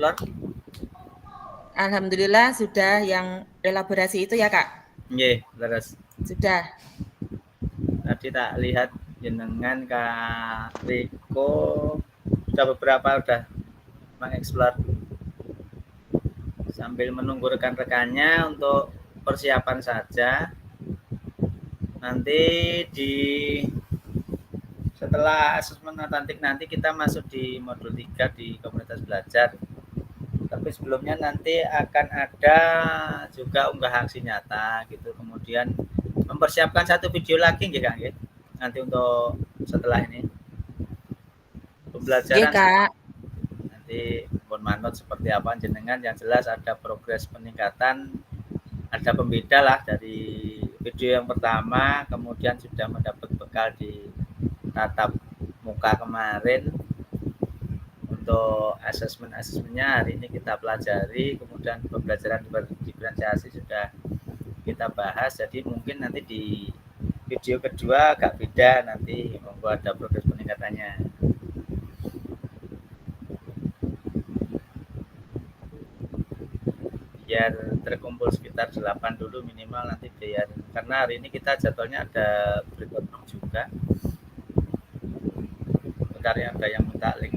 mengeksplor? Alhamdulillah sudah yang elaborasi itu ya Kak? Nggih, leres. Sudah. Tadi tak lihat jenengan Kak Riko sudah beberapa udah mengeksplor sambil menunggu rekan-rekannya untuk persiapan saja. Nanti setelah asesmen otentik nanti kita masuk di modul 3 di komunitas belajar. Tapi sebelumnya nanti akan ada juga unggah aksi nyata gitu. Kemudian mempersiapkan satu video lagi nggih Kak nggih. Nanti untuk setelah ini pembelajaran. Iya Kak. Nanti pun manut seperti apa jenengan, yang jelas ada progres peningkatan, ada pembeda lah dari video yang pertama, kemudian sudah mendapat bekal di tatap muka kemarin. Untuk asesmennya hari ini kita pelajari, kemudian pembelajaran diferensiasi sudah kita bahas. Jadi mungkin nanti di video kedua agak beda, nanti membuat ada progres peningkatannya. Biar terkumpul sekitar 8 dulu minimal, nanti biar, karena hari ini kita jadwalnya ada berikut juga. Bentar ya, ada yang minta link.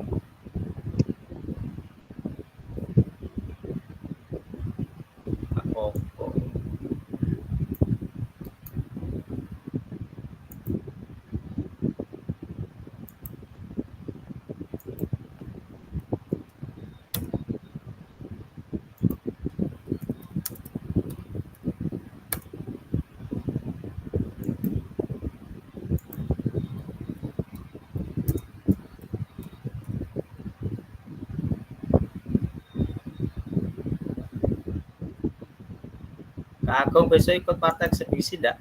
Kak Agung besok ikut partai eksebisi enggak?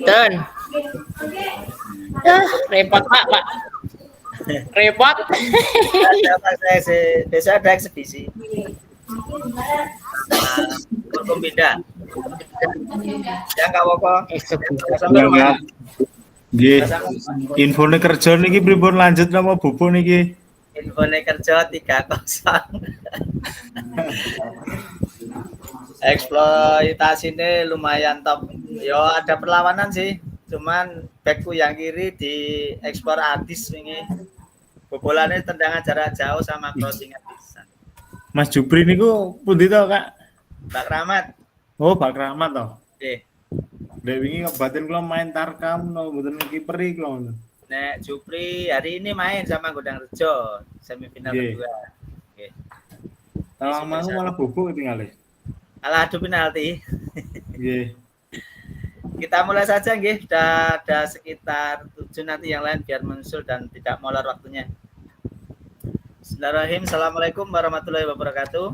Dan repot Pak. Repot. Besok ada eksebisi. Kurkum beda. Ya enggak apa-apa. Enggak. Nggih. Infone kerja niki pripun lanjut nama bubu niki? Infone kerja 30. Eksploitasi ini lumayan top. Yo ada perlawanan sih. Cuman backku yang kiri di ekspor artis ini. Bobolannya tendangan jarak jauh sama crossingan bisa. Mas Jupri niku pundi to, Kak? Pak Rahmat. Oh, Pak Rahmat to. Nggih. Dek wingi ngebatin kula main Tarkam no mboten kiperi kula. Nek Jupri hari ini main sama Godang Rejo semifinal kedua. Oke. Tawang mau malah bubuk tinggalnya. Alah adu penalti. Nggih. Kita mulai saja nggih. Sudah ada sekitar 7 nanti yang lain biar menyusul dan tidak molor waktunya. Bismillahirrahmanirrahim. Assalamualaikum warahmatullahi wabarakatuh.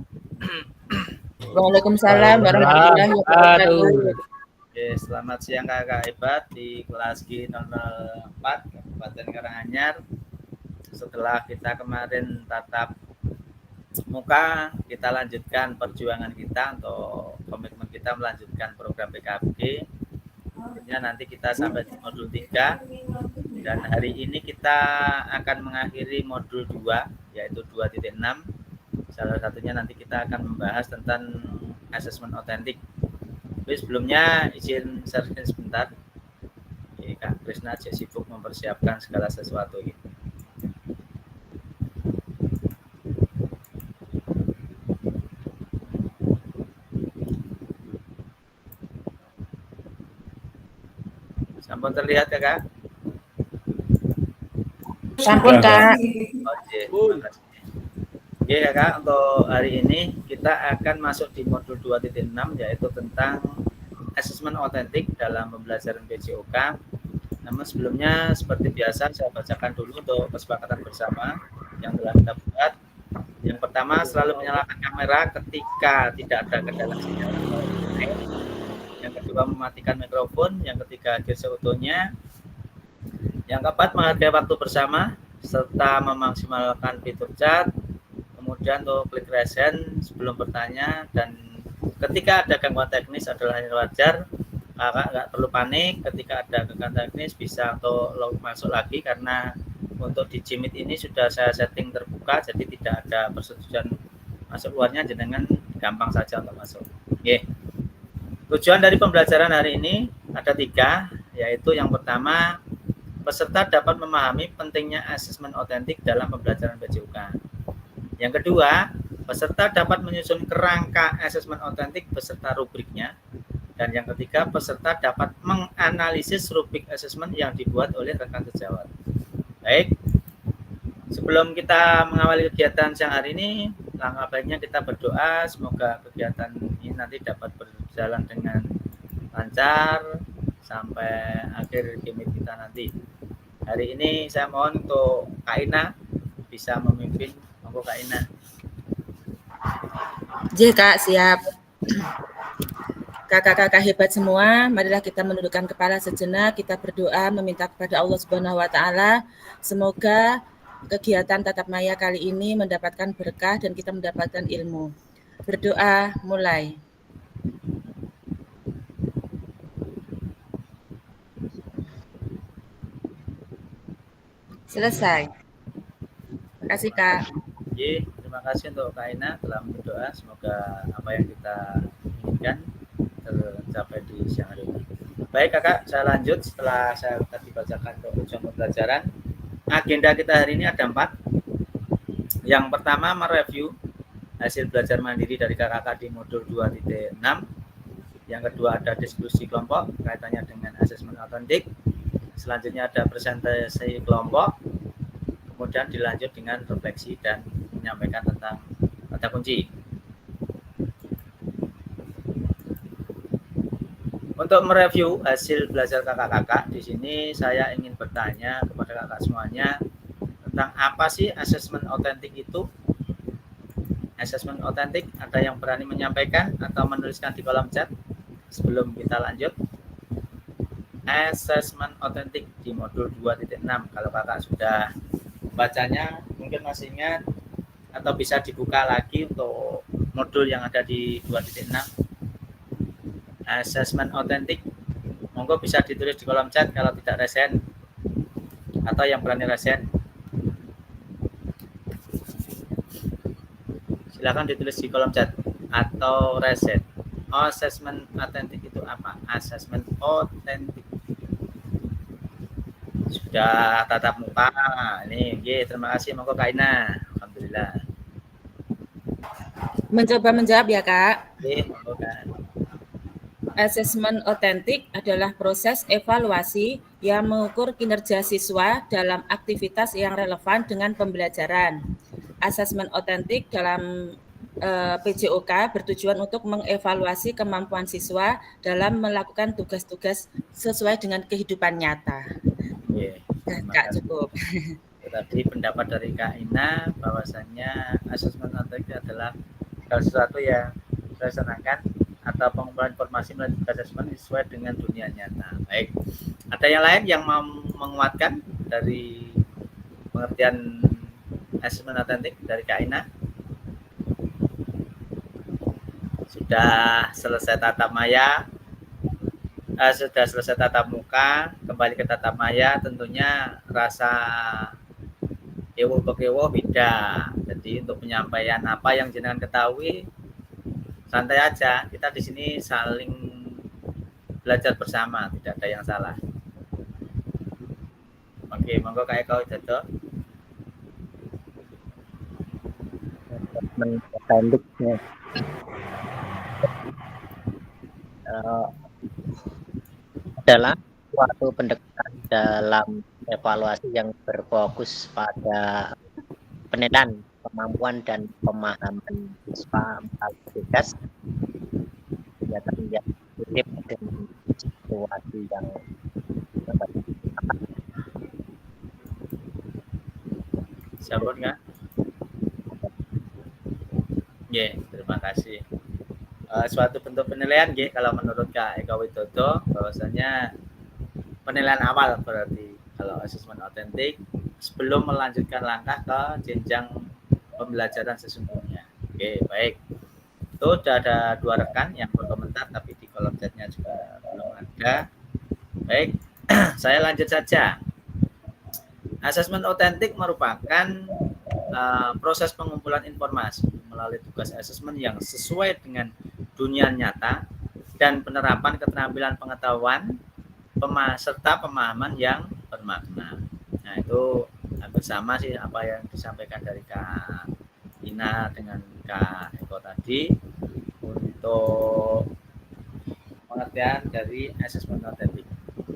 Waalaikumsalam warahmatullahi wabarakatuh. Oke, selamat siang kakak hebat di kelas G004 Kabupaten Karanganyar. Setelah kita kemarin tatap muka, kita lanjutkan perjuangan kita untuk komitmen kita melanjutkan program PKBG. Tentunya nanti kita sampai di modul 3 dan hari ini kita akan mengakhiri modul 2 yaitu 2.6. Salah satunya nanti kita akan membahas tentang asesmen otentik. Tapi sebelumnya izin sharing sebentar. Kak Krisna aja sibuk mempersiapkan segala sesuatu gitu. Sampun terlihat ya Kak? Sampun Kak. Oke Kak, untuk hari ini kita akan masuk di modul 2.6 yaitu tentang asesmen otentik dalam pembelajaran PJOK. Namun sebelumnya seperti biasa saya bacakan dulu untuk kesepakatan bersama yang telah kita buat. Yang pertama, selalu menyalakan kamera ketika tidak ada kendala sinyal. Yang kedua, mematikan mikrofon. Yang ketiga, hadir seutuhnya. Yang keempat, menghargai waktu bersama serta memaksimalkan fitur chat. Kemudian untuk klik raise hand sebelum bertanya, dan ketika ada gangguan teknis adalah hal wajar. Kakak nggak perlu panik ketika ada gangguan teknis, bisa untuk masuk lagi karena untuk di Jimit ini sudah saya setting terbuka, jadi tidak ada persetujuan masuk luarnya, jenengan gampang saja untuk masuk. Oke. Tujuan dari pembelajaran hari ini ada 3, yaitu yang pertama, peserta dapat memahami pentingnya asesmen otentik dalam pembelajaran PJOK. Yang kedua, peserta dapat menyusun kerangka asesmen otentik beserta rubriknya. Dan yang ketiga, peserta dapat menganalisis rubrik asesmen yang dibuat oleh rekan sejawat. Baik, sebelum kita mengawali kegiatan siang hari ini, langkah baiknya kita berdoa semoga kegiatan ini nanti dapat berjalan dengan lancar sampai akhir game kita nanti. Hari ini saya mohon untuk Kak Ina bisa memimpin. Monggo Kak Ina. Kak, siap. Kakak-kakak hebat semua, marilah kita menundukkan kepala sejenak, kita berdoa meminta kepada Allah Subhanahu wa taala semoga kegiatan tatap maya kali ini mendapatkan berkah dan kita mendapatkan ilmu. Berdoa mulai. Selesai. Terima kasih Kak. Terima kasih untuk Kak Ina telah berdoa, semoga apa yang kita inginkan tercapai di siang hari ini. Baik Kakak, saya lanjut setelah saya tadi bacakan tujuan pembelajaran. Agenda kita hari ini ada 4. Yang pertama, mereview hasil belajar mandiri dari kakak-kakak di modul 2.6. Yang kedua ada diskusi kelompok kaitannya dengan asesmen otentik. Selanjutnya ada presentasi kelompok. Kemudian dilanjut dengan refleksi dan menyampaikan tentang kata kunci. Untuk mereview hasil belajar kakak-kakak, di sini saya ingin bertanya kepada kakak semuanya tentang apa sih asesmen otentik itu. Asesmen otentik, ada yang berani menyampaikan atau menuliskan di kolom chat sebelum kita lanjut. Asesmen otentik di modul 2.6, kalau kakak sudah bacanya mungkin masih ingat atau bisa dibuka lagi untuk modul yang ada di 2.6. Asesmen otentik, monggo bisa ditulis di kolom chat kalau tidak resen atau yang berani resen. Silakan ditulis di kolom chat atau resen. Asesmen otentik itu apa? Asesmen otentik. Sudah tatap muka. Ini, terima kasih monggo Kak Ina. Alhamdulillah. Mencoba menjawab ya Kak. Monggo Kak. Asesmen otentik adalah proses evaluasi yang mengukur kinerja siswa dalam aktivitas yang relevan dengan pembelajaran. Asesmen otentik dalam PJOK bertujuan untuk mengevaluasi kemampuan siswa dalam melakukan tugas-tugas sesuai dengan kehidupan nyata. Kak, cukup. Tadi pendapat dari Kak Ina bahwasannya asesmen otentik adalah sesuatu yang saya senangkan atau pengumpulan informasi melalui asesmen sesuai dengan dunia nyata. Baik, ada yang lain yang mau menguatkan dari pengertian asesmen otentik dari Kak Ina? Sudah selesai tatap maya, sudah selesai tatap muka, kembali ke tatap maya, tentunya rasa ewo beda. Jadi untuk penyampaian apa yang jenengan ketahui, santai aja, kita di sini saling belajar bersama, tidak ada yang salah. Oke, monggo Kak Eko Widodo. Pendeknya adalah suatu pendekatan dalam evaluasi yang berfokus pada penilaian kemampuan dan pemahaman siswa tugas kegiatan yang mirip dengan situasi yang Sabun nggak? Terima kasih. Suatu bentuk penilaian, kalau menurut Kak Eko Widodo, bahwasanya penilaian awal berarti kalau asesmen otentik sebelum melanjutkan langkah ke jenjang pembelajaran sesungguhnya. Baik. Itu sudah ada 2 rekan yang berkomentar, tapi di kolom chatnya juga belum ada. Baik, saya lanjut saja. Asesmen otentik merupakan proses pengumpulan informasi melalui tugas asesmen yang sesuai dengan dunia nyata dan penerapan keterampilan pengetahuan serta pemahaman yang bermakna. Nah, itu hampir sama sih apa yang disampaikan dari Kak Ina dengan Kak Eko tadi untuk pengertian dari asesmen otentik.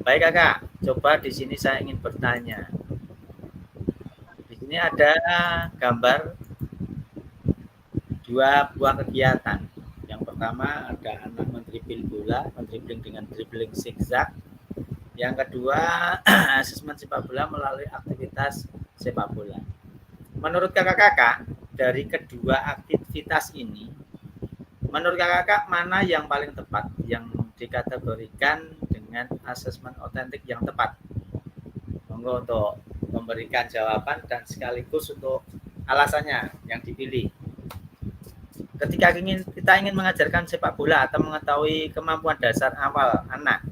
Baik Kakak, coba di sini saya ingin bertanya. Di sini ada gambar 2 buah kegiatan. Yang pertama ada anak mendribling bola, mendribling dengan dribbling zigzag. Yang kedua, asesmen sepak bola melalui aktivitas sepak bola. Menurut kakak-kakak, dari kedua aktivitas ini, menurut kakak-kakak mana yang paling tepat, yang dikategorikan dengan asesmen otentik yang tepat? Monggo untuk memberikan jawaban dan sekaligus untuk alasannya yang dipilih. Ketika kita ingin mengajarkan sepak bola atau mengetahui kemampuan dasar awal anak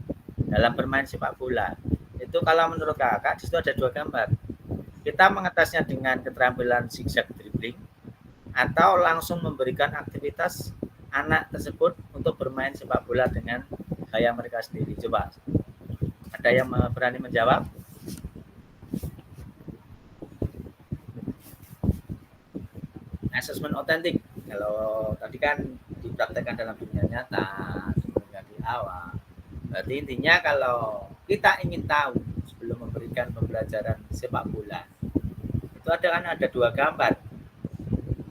dalam bermain sepak bola, itu kalau menurut kakak di situ ada 2 gambar. Kita mengetesnya dengan keterampilan zigzag dribbling atau langsung memberikan aktivitas anak tersebut untuk bermain sepak bola dengan gaya mereka sendiri. Coba ada yang berani menjawab? Asesmen otentik kalau tadi kan dipraktekkan dalam dunia nyata sebenarnya di awal. Berarti intinya kalau kita ingin tahu sebelum memberikan pembelajaran sepak bola, itu ada 2 gambar.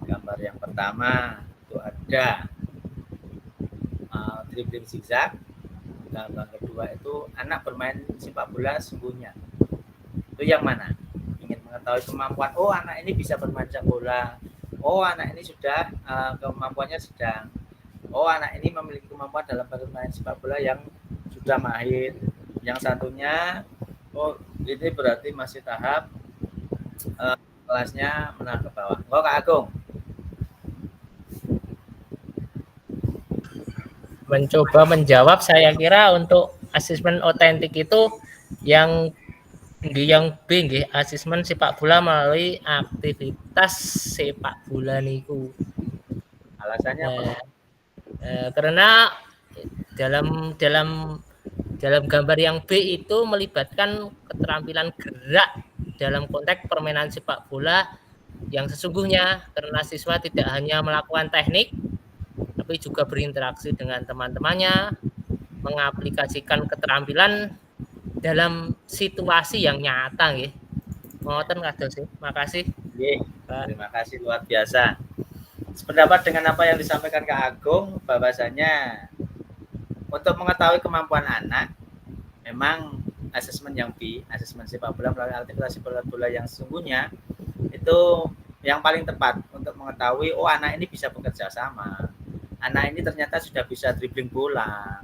Gambar yang pertama itu ada dribbling zigzag. Gambar kedua itu anak bermain sepak bola sungguhnya. Itu yang mana? Ingin mengetahui kemampuan, oh anak ini bisa bermain sepak bola. Oh anak ini sudah kemampuannya sedang. Oh anak ini memiliki kemampuan dalam bermain sepak bola yang sudah mahir. Yang satunya, oh ini berarti masih tahap kelasnya menengah ke bawah. Oh Kak Agung. Mencoba menjawab, saya kira untuk asesmen otentik itu yang B nggih, asesmen sepak bola melalui aktivitas sepak bola niku. Alasannya apa? Karena dalam gambar yang B itu melibatkan keterampilan gerak dalam konteks permainan sepak bola yang sesungguhnya, karena siswa tidak hanya melakukan teknik tapi juga berinteraksi dengan teman-temannya, mengaplikasikan keterampilan dalam situasi yang nyata nggih. Ngoten kados sih. Makasih. Nggih, terima kasih luar biasa. Sependapat dengan apa yang disampaikan Kak Agung, bahwasanya untuk mengetahui kemampuan anak, memang asesmen yang B, asesmen sepak bola melalui aktivitas sepak bola yang sesungguhnya, itu yang paling tepat untuk mengetahui, oh anak ini bisa bekerja sama, anak ini ternyata sudah bisa dribbling bola,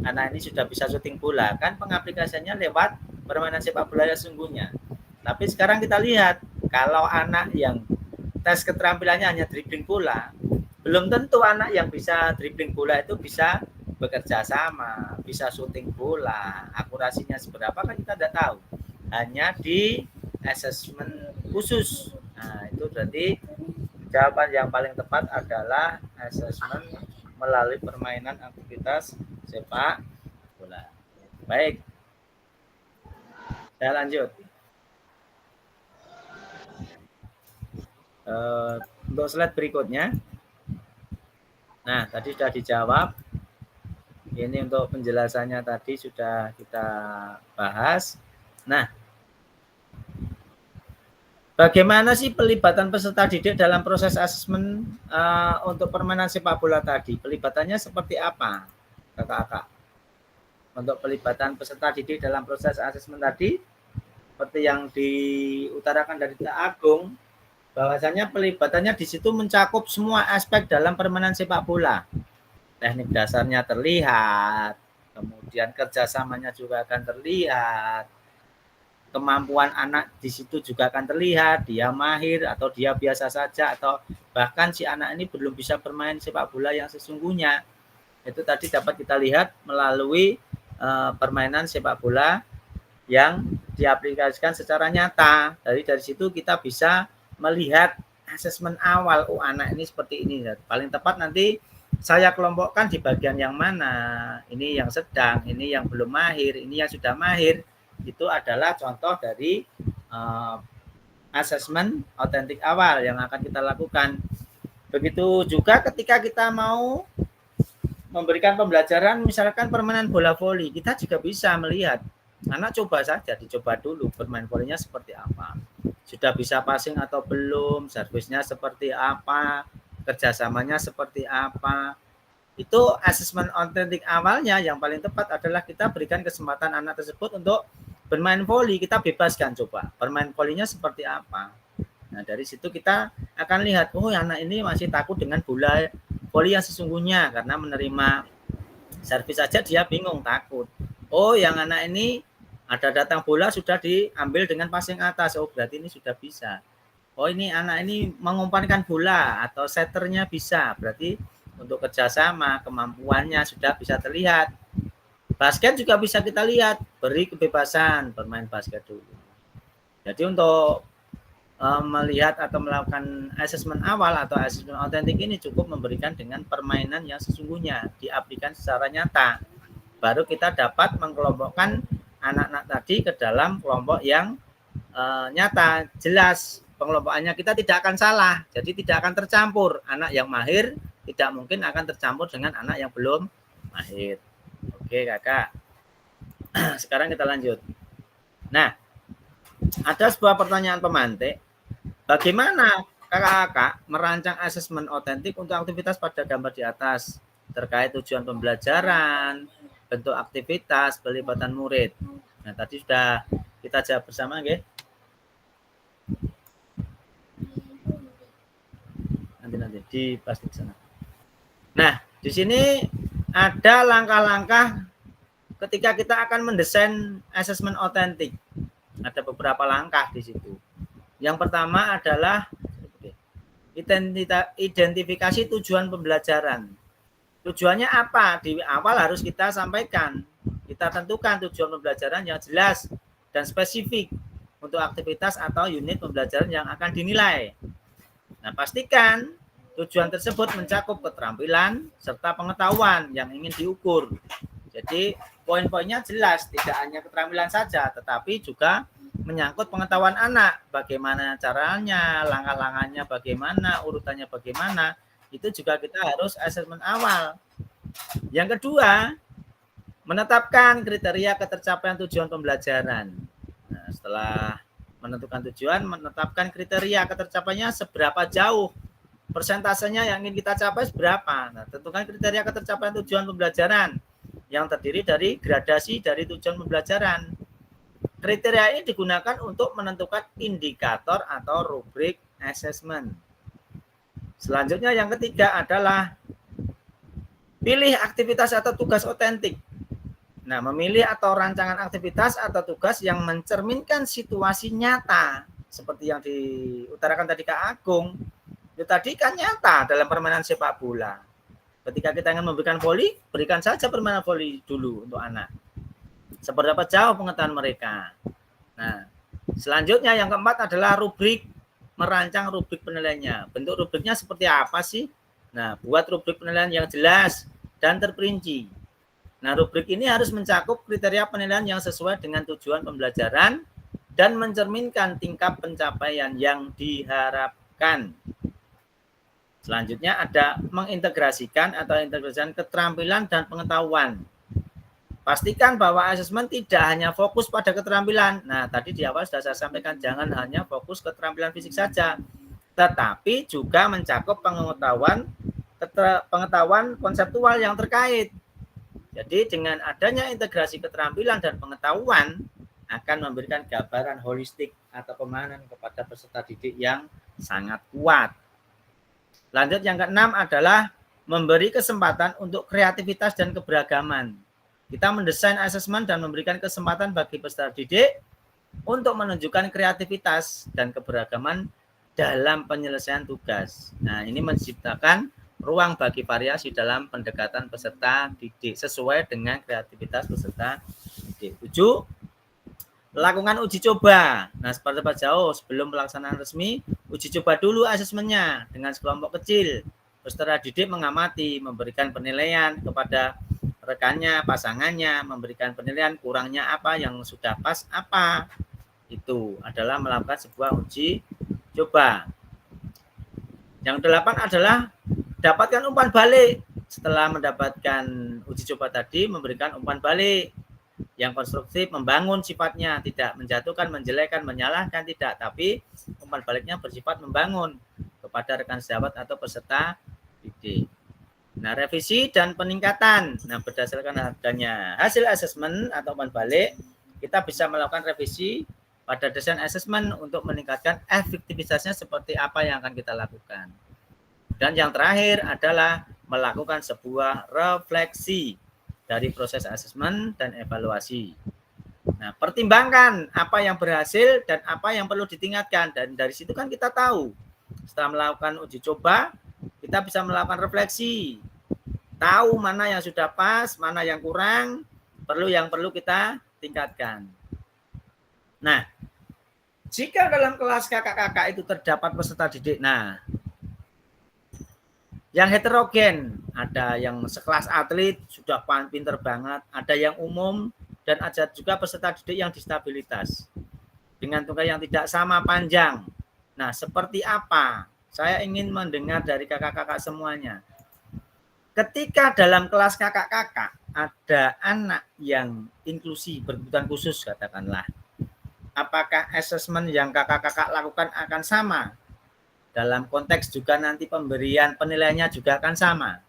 anak ini sudah bisa syuting bola, kan pengaplikasiannya lewat permainan sepak bola yang sesungguhnya. Tapi sekarang kita lihat, kalau anak yang tes keterampilannya hanya dribbling bola, belum tentu anak yang bisa dribbling bola itu bisa bekerja sama, bisa syuting bola, akurasinya seberapa kan kita tidak tahu. Hanya di asesmen khusus. Nah, itu berarti jawaban yang paling tepat adalah asesmen melalui permainan aktivitas sepak bola. Baik. Saya lanjut. Untuk slide berikutnya. Nah, tadi sudah dijawab. Ini untuk penjelasannya tadi sudah kita bahas. Nah, bagaimana sih pelibatan peserta didik dalam proses asesmen untuk permainan sepak bola tadi? Pelibatannya seperti apa, kakak-kakak? Untuk pelibatan peserta didik dalam proses asesmen tadi, seperti yang diutarakan dari Kak Agung, bahwasanya pelibatannya di situ mencakup semua aspek dalam permainan sepak bola. Teknik dasarnya terlihat, kemudian kerjasamanya juga akan terlihat, kemampuan anak di situ juga akan terlihat, dia mahir atau dia biasa saja, atau bahkan si anak ini belum bisa bermain sepak bola yang sesungguhnya. Itu tadi dapat kita lihat melalui permainan sepak bola yang diaplikasikan secara nyata. Dari situ kita bisa melihat asesmen awal, oh anak ini seperti ini. Paling tepat nanti saya kelompokkan di bagian yang mana. Ini yang sedang, ini yang belum mahir, ini yang sudah mahir. Itu adalah contoh dari asesmen otentik awal yang akan kita lakukan. Begitu juga ketika kita mau memberikan pembelajaran, misalkan permainan bola voli, kita juga bisa melihat. Anak coba saja, dicoba dulu bermain volinya seperti apa. Sudah bisa passing atau belum, servisnya seperti apa, kerjasamanya seperti apa. Itu asesmen otentik awalnya. Yang paling tepat adalah kita berikan kesempatan anak tersebut untuk bermain voli. Kita bebaskan, coba bermain volinya seperti apa. Nah, dari situ kita akan lihat, oh anak ini masih takut dengan bola voli yang sesungguhnya, karena menerima servis saja dia bingung, takut. Oh, yang anak ini ada datang bola sudah diambil dengan passing atas, oh berarti ini sudah bisa. Oh, ini anak ini mengumpankan bola atau setternya bisa, berarti untuk kerjasama kemampuannya sudah bisa terlihat. Basket juga bisa kita lihat, beri kebebasan bermain basket dulu. Jadi untuk melihat atau melakukan asesmen awal atau asesmen otentik ini cukup memberikan dengan permainan yang sesungguhnya, diaplikasikan secara nyata. Baru kita dapat mengelompokkan anak-anak tadi ke dalam kelompok yang nyata, jelas pengelompokannya. Kita tidak akan salah, jadi tidak akan tercampur. Anak yang mahir tidak mungkin akan tercampur dengan anak yang belum mahir. Oke kakak, sekarang kita lanjut. Nah, ada sebuah pertanyaan pemantik. Bagaimana kakak-kakak merancang asesmen otentik untuk aktivitas pada gambar di atas terkait tujuan pembelajaran, bentuk aktivitas, pelibatan murid. Nah, tadi sudah kita jawab bersama, nggih. Nanti di plastik sana. Nah, di sini ada langkah-langkah ketika kita akan mendesain asesmen otentik. Ada beberapa langkah di situ. Yang pertama adalah identifikasi tujuan pembelajaran. Tujuannya apa? Di awal harus kita sampaikan. Kita tentukan tujuan pembelajaran yang jelas dan spesifik untuk aktivitas atau unit pembelajaran yang akan dinilai. Nah, pastikan tujuan tersebut mencakup keterampilan serta pengetahuan yang ingin diukur. Jadi, poin-poinnya jelas, tidak hanya keterampilan saja, tetapi juga menyangkut pengetahuan anak, bagaimana caranya, langkah-langkahnya bagaimana, urutannya bagaimana, itu juga kita harus asesmen awal. Yang kedua, menetapkan kriteria ketercapaian tujuan pembelajaran. Nah, setelah menentukan tujuan, menetapkan kriteria ketercapaiannya seberapa jauh, persentasenya yang ingin kita capai seberapa. Nah, tentukan kriteria ketercapaian tujuan pembelajaran yang terdiri dari gradasi dari tujuan pembelajaran. Kriteria ini digunakan untuk menentukan indikator atau rubrik assessment. Selanjutnya yang ketiga adalah pilih aktivitas atau tugas otentik. Nah, memilih atau rancangan aktivitas atau tugas yang mencerminkan situasi nyata seperti yang diutarakan tadi Kak Agung. Itu tadi kan nyata dalam permainan sepak bola. Ketika kita ingin memberikan voli, berikan saja permainan voli dulu untuk anak. Seberapa jauh pengetahuan mereka. Nah, selanjutnya yang keempat adalah rubrik, merancang rubrik penilaiannya. Bentuk rubriknya seperti apa sih? Nah, buat rubrik penilaian yang jelas dan terperinci. Nah, rubrik ini harus mencakup kriteria penilaian yang sesuai dengan tujuan pembelajaran dan mencerminkan tingkat pencapaian yang diharapkan. Selanjutnya ada mengintegrasikan atau integrasikan keterampilan dan pengetahuan. Pastikan bahwa asesmen tidak hanya fokus pada keterampilan. Nah, tadi di awal sudah saya sampaikan, jangan hanya fokus keterampilan fisik saja, tetapi juga mencakup pengetahuan konseptual yang terkait. Jadi dengan adanya integrasi keterampilan dan pengetahuan akan memberikan gambaran holistik atau pemahaman kepada peserta didik yang sangat kuat. Lanjut yang keenam adalah memberi kesempatan untuk kreativitas dan keberagaman. Kita mendesain asesmen dan memberikan kesempatan bagi peserta didik untuk menunjukkan kreativitas dan keberagaman dalam penyelesaian tugas. Nah, ini menciptakan ruang bagi variasi dalam pendekatan peserta didik sesuai dengan kreativitas peserta didik. 7. lakukan uji coba. Nah, seperti jauh sebelum pelaksanaan resmi, uji coba dulu asesmennya dengan sekelompok kecil. Peserta didik mengamati, memberikan penilaian kepada rekannya, pasangannya, memberikan penilaian kurangnya apa, yang sudah pas apa. Itu adalah melakukan sebuah uji coba. Yang 8 adalah dapatkan umpan balik. Setelah mendapatkan uji coba tadi, memberikan umpan balik yang konstruktif, membangun sifatnya, tidak menjatuhkan, menjelekkan, menyalahkan, tidak, tapi umpan baliknya bersifat membangun kepada rekan sahabat atau peserta didik. Nah, revisi dan peningkatan. Nah, berdasarkan adanya hasil asesmen atau umpan balik, kita bisa melakukan revisi pada desain asesmen untuk meningkatkan efektivitasnya seperti apa yang akan kita lakukan. Dan yang terakhir adalah melakukan sebuah refleksi dari proses asesmen dan evaluasi. Nah, pertimbangkan apa yang berhasil dan apa yang perlu ditingkatkan. Dan dari situ kan kita tahu, setelah melakukan uji coba, kita bisa melakukan refleksi. Tahu mana yang sudah pas, mana yang kurang, yang perlu kita tingkatkan. Nah, jika dalam kelas kakak-kakak itu terdapat peserta didik, nah, yang heterogen, ada yang sekelas atlet sudah pinter banget, ada yang umum, dan ada juga peserta didik yang disabilitas dengan tunggal yang tidak sama panjang. Nah, seperti apa? Saya ingin mendengar dari kakak-kakak semuanya. Ketika dalam kelas kakak-kakak ada anak yang inklusi berkebutuhan khusus, katakanlah, apakah asesmen yang kakak-kakak lakukan akan sama? Dalam konteks juga nanti pemberian penilaiannya juga akan sama.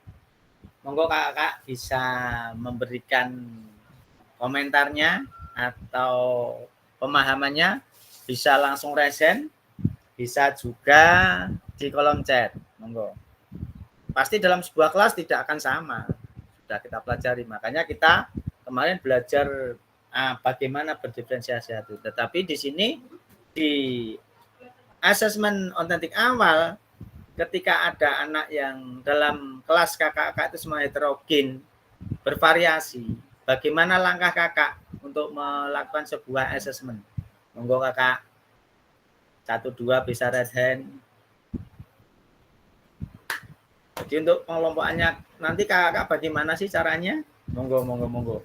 Monggo kakak bisa memberikan komentarnya atau pemahamannya, bisa langsung resen, bisa juga di kolom chat. Monggo. Pasti dalam sebuah kelas tidak akan sama. Sudah kita pelajari, makanya kita kemarin belajar bagaimana berdiferensiasi itu. Tetapi di sini di asesmen otentik awal, ketika ada anak yang dalam kelas kakak-kakak itu semua heterogen, bervariasi, bagaimana langkah kakak untuk melakukan sebuah asesmen? Monggo kakak, 1-2 bisa raise hand. Jadi untuk pengelompokannya nanti kakak bagaimana sih caranya? Monggo.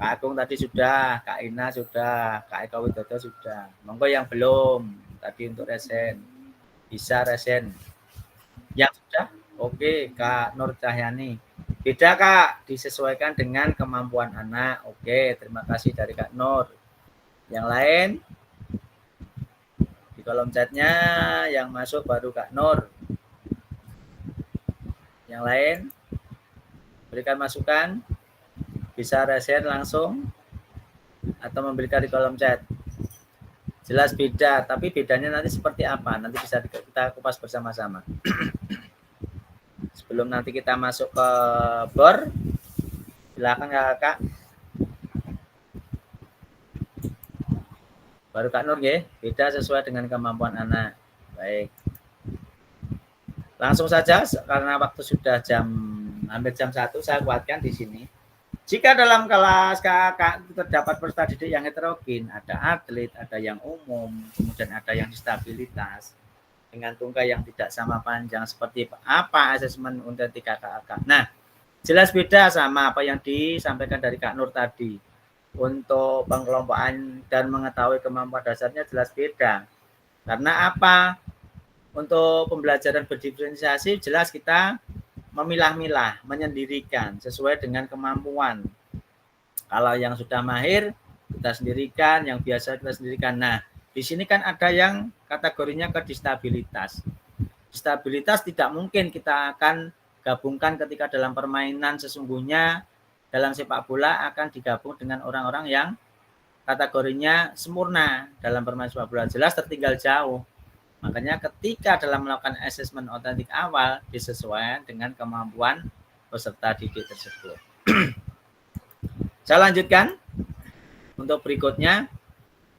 Kak Agung tadi sudah, Kak Ina sudah, Kak Eka Widodo sudah. Monggo yang belum tadi untuk resen, bisa resen. Yang sudah, oke, Kak Nur Cahyani. Beda Kak, disesuaikan dengan kemampuan anak. Oke, terima kasih dari Kak Nur. Yang lain di kolom chatnya yang masuk baru Kak Nur. Yang lain berikan masukan. Bisa resen langsung atau memberikan di kolom chat. Jelas beda, tapi bedanya nanti seperti apa? Nanti bisa kita kupas bersama-sama. Sebelum nanti kita masuk ke bor, silakan kakak. Baru Kak Nur ya, beda sesuai dengan kemampuan anak. Baik. Langsung saja karena waktu sudah hampir jam 1, saya kuatkan di sini. Jika dalam kelas kakak terdapat peserta didik yang heterogen, ada atlet, ada yang umum, kemudian ada yang disabilitas, dengan tungkai yang tidak sama panjang, seperti apa asesmen otentik kakak-kakak. Nah, jelas beda sama apa yang disampaikan dari Kak Nur tadi. Untuk pengelompokan dan mengetahui kemampuan dasarnya jelas beda. Karena apa? Untuk pembelajaran berdiferensiasi jelas kita memilah-milah, menyendirikan sesuai dengan kemampuan. Kalau yang sudah mahir kita sendirikan, yang biasa kita sendirikan. Nah, di sini kan ada yang kategorinya ke disabilitas. Disabilitas tidak mungkin kita akan gabungkan ketika dalam permainan sesungguhnya dalam sepak bola akan digabung dengan orang-orang yang kategorinya sempurna dalam permainan sepak bola. Jelas tertinggal jauh. Makanya ketika dalam melakukan asesmen otentik awal disesuaikan dengan kemampuan peserta didik tersebut. Saya lanjutkan untuk berikutnya.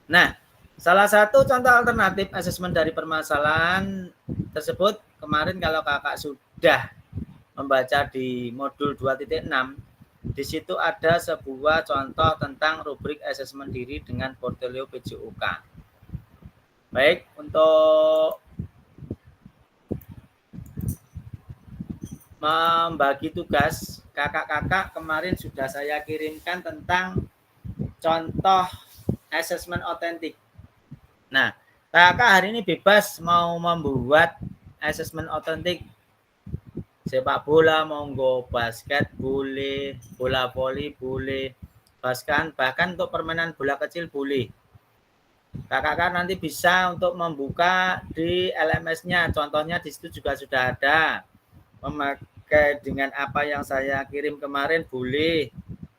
Nah, salah satu contoh alternatif asesmen dari permasalahan tersebut kemarin kalau kakak sudah membaca di modul 2.6 Di situ ada sebuah contoh tentang rubrik asesmen diri dengan portfolio PJOK. Baik, untuk membagi tugas, kakak-kakak kemarin sudah saya kirimkan tentang contoh asesmen otentik. Nah, kakak hari ini bebas mau membuat asesmen otentik sepak bola, monggo, basket boleh, bola voli boleh, bahkan untuk permainan bola kecil boleh. Kakak-kakak nanti bisa untuk membuka di LMS-nya, contohnya di situ juga sudah ada. Memakai dengan apa yang saya kirim kemarin boleh.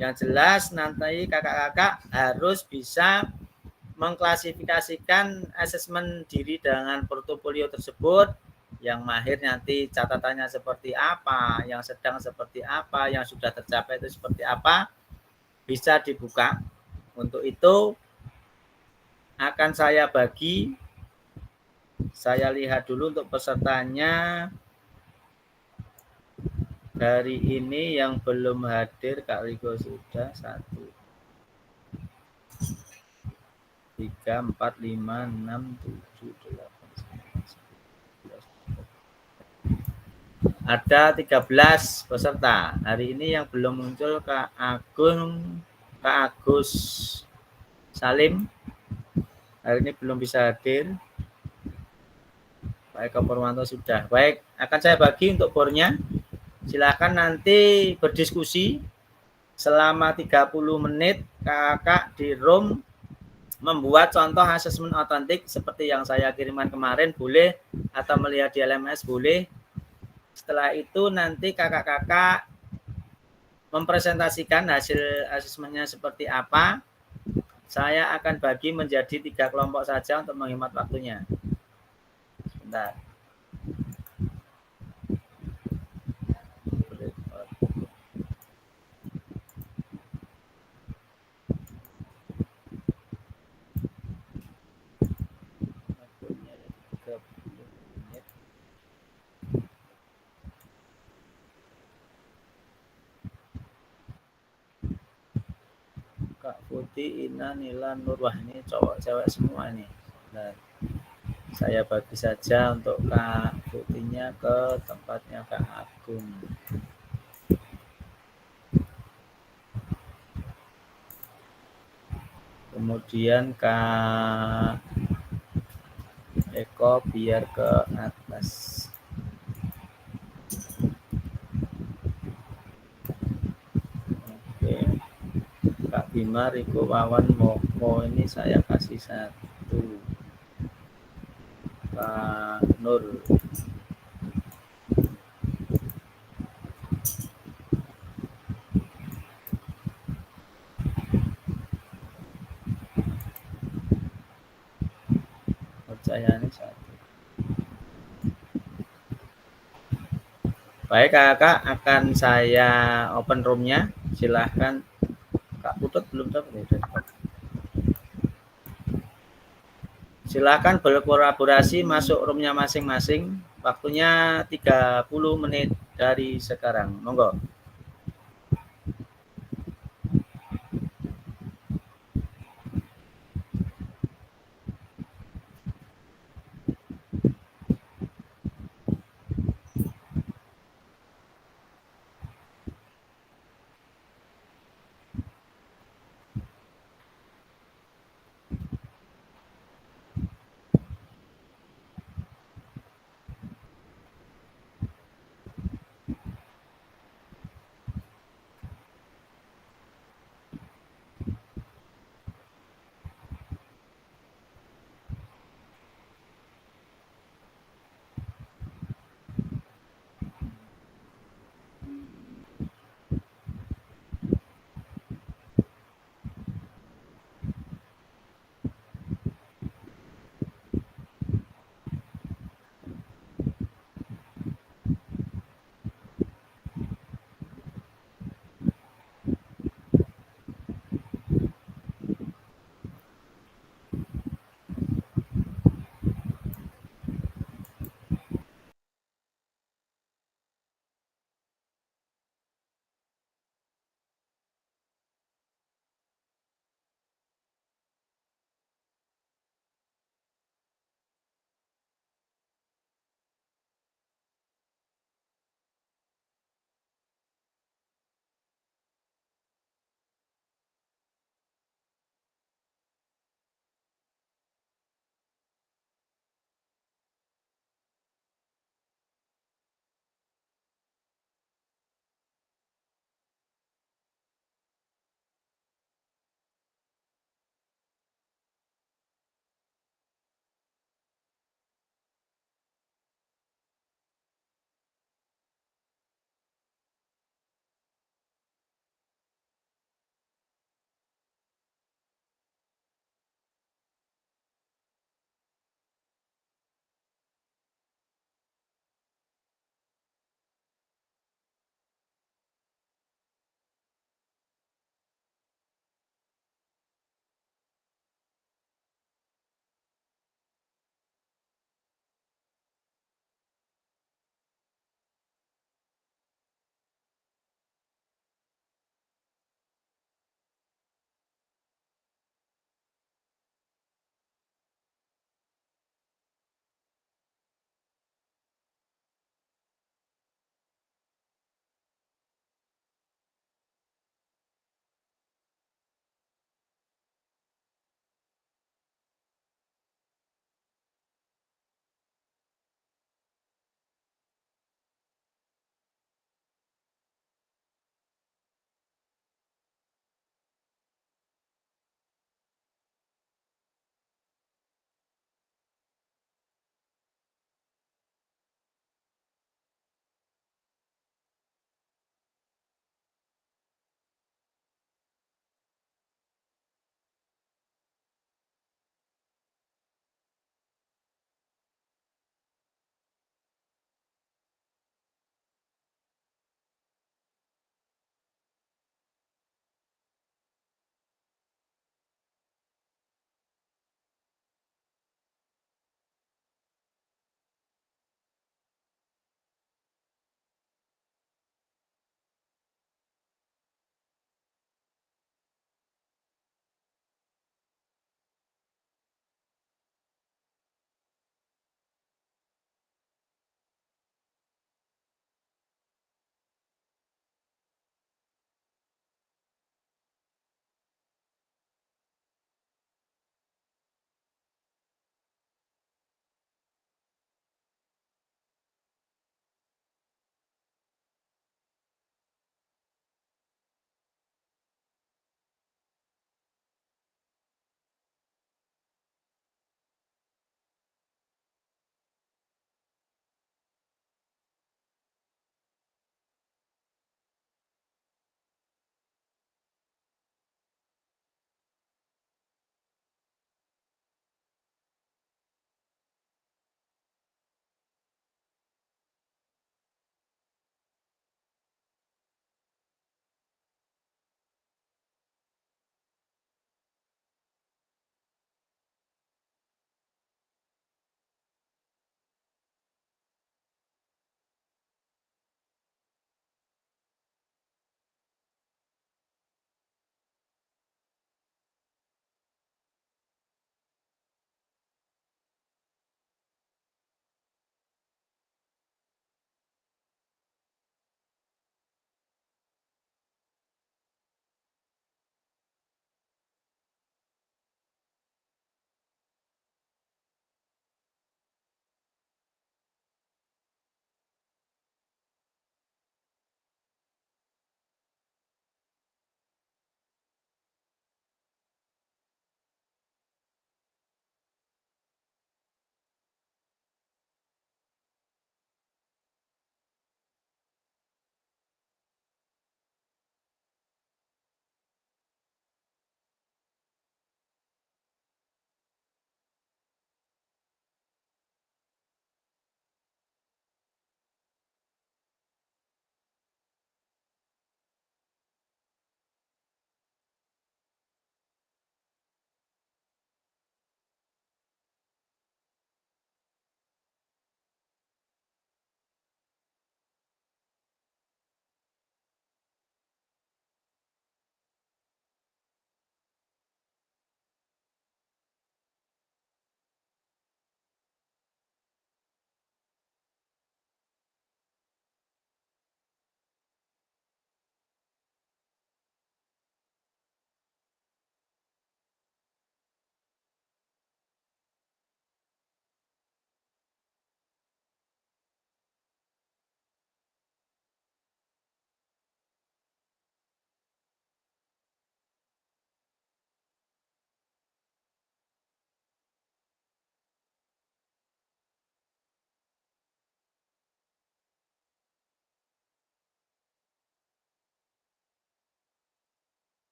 Yang jelas nanti kakak-kakak harus bisa mengklasifikasikan asesmen diri dengan portofolio tersebut. Yang mahir nanti catatannya seperti apa, yang sedang seperti apa, yang sudah tercapai itu seperti apa, bisa dibuka. Untuk itu akan saya bagi, saya lihat dulu untuk pesertanya. Hari ini yang belum hadir Kak Riko sudah 1, 3, 4, 5, 6, 7, 8, 9, 10, 11. Ada 13 peserta. Hari ini yang belum muncul Kak Agus Salim. Hari ini belum bisa hadir. Pak Eko Purwanto sudah. Baik, akan saya bagi untuk bornya. Silakan nanti berdiskusi selama 30 menit kakak di room membuat contoh asesmen otentik seperti yang saya kirimkan kemarin boleh, atau melihat di LMS boleh. Setelah itu nanti kakak-kakak mempresentasikan hasil asesmennya seperti apa. Saya akan bagi menjadi 3 kelompok saja untuk menghemat waktunya. Sebentar. Kak Putih, Ina, Nila, Nur. Wah, ini cowok cewek semua nih. Nah, saya bagi saja untuk Kak Putihnya ke tempatnya Kak Agung. Kemudian Kak Eko biar ke atas. Oke. Kak Bima, Riko, Wawan, Moko ini saya kasih 1. Kak Nur. Percayaan 1. Baik kakak, akan saya open roomnya. Silahkan. Kak Putut belum dapat. Silahkan berkolaborasi masuk roomnya masing-masing. Waktunya 30 menit dari sekarang. Monggo.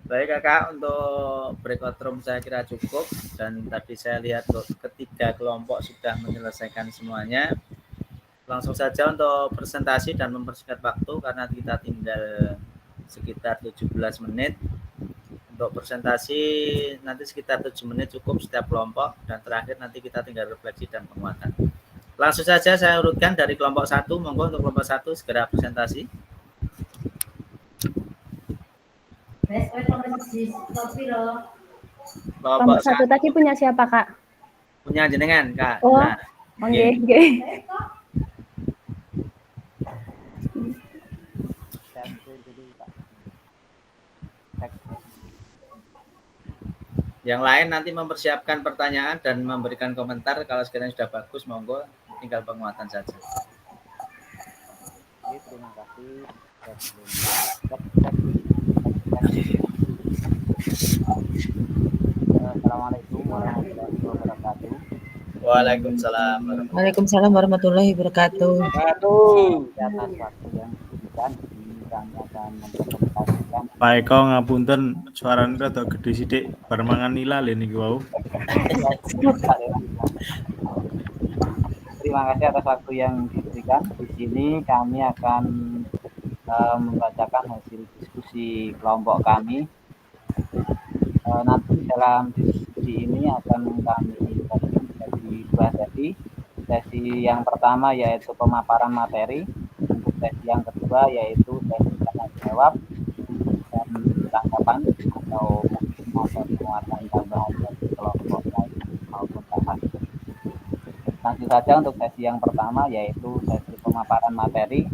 Baik kakak, untuk breakout room saya kira cukup, dan tadi saya lihat ketiga kelompok sudah menyelesaikan semuanya. Langsung saja untuk presentasi dan mempersingkat waktu karena kita tinggal sekitar 17 menit. Untuk presentasi nanti sekitar 7 menit cukup setiap kelompok, dan terakhir nanti kita tinggal refleksi dan penguatan. Langsung saja saya urutkan dari kelompok 1, monggo untuk kelompok 1 segera presentasi. Kelompok 1 tadi punya siapa, Kak? Punya jenengan, Kak. Oh, Nah, oke. yang lain nanti mempersiapkan pertanyaan dan memberikan komentar. Kalau sekiranya sudah bagus, monggo, tinggal penguatan saja. Terima kasih. Assalamualaikum warahmatullahi wabarakatuh. Waalaikumsalam. Waalaikumsalam warahmatullahi wabarakatuh. Atas waktu yang diberikan, kami akan mempresentasikan. Pak Eko ngapunten suarane rada gede sithik bar mangan nila lho niki wau. Terima kasih atas waktu yang diberikan. Di sini kami akan membacakan hasil diskusi kelompok kami. Nanti dalam diskusi ini akan kami bagi menjadi dua sesi. Sesi yang pertama yaitu pemaparan materi. Untuk sesi yang kedua yaitu sesi tanya jawab dan tanggapan atau mungkin ada penguatan tambahan dari kelompok lain maupun tambahan. Langsung saja untuk sesi yang pertama yaitu sesi pemaparan materi.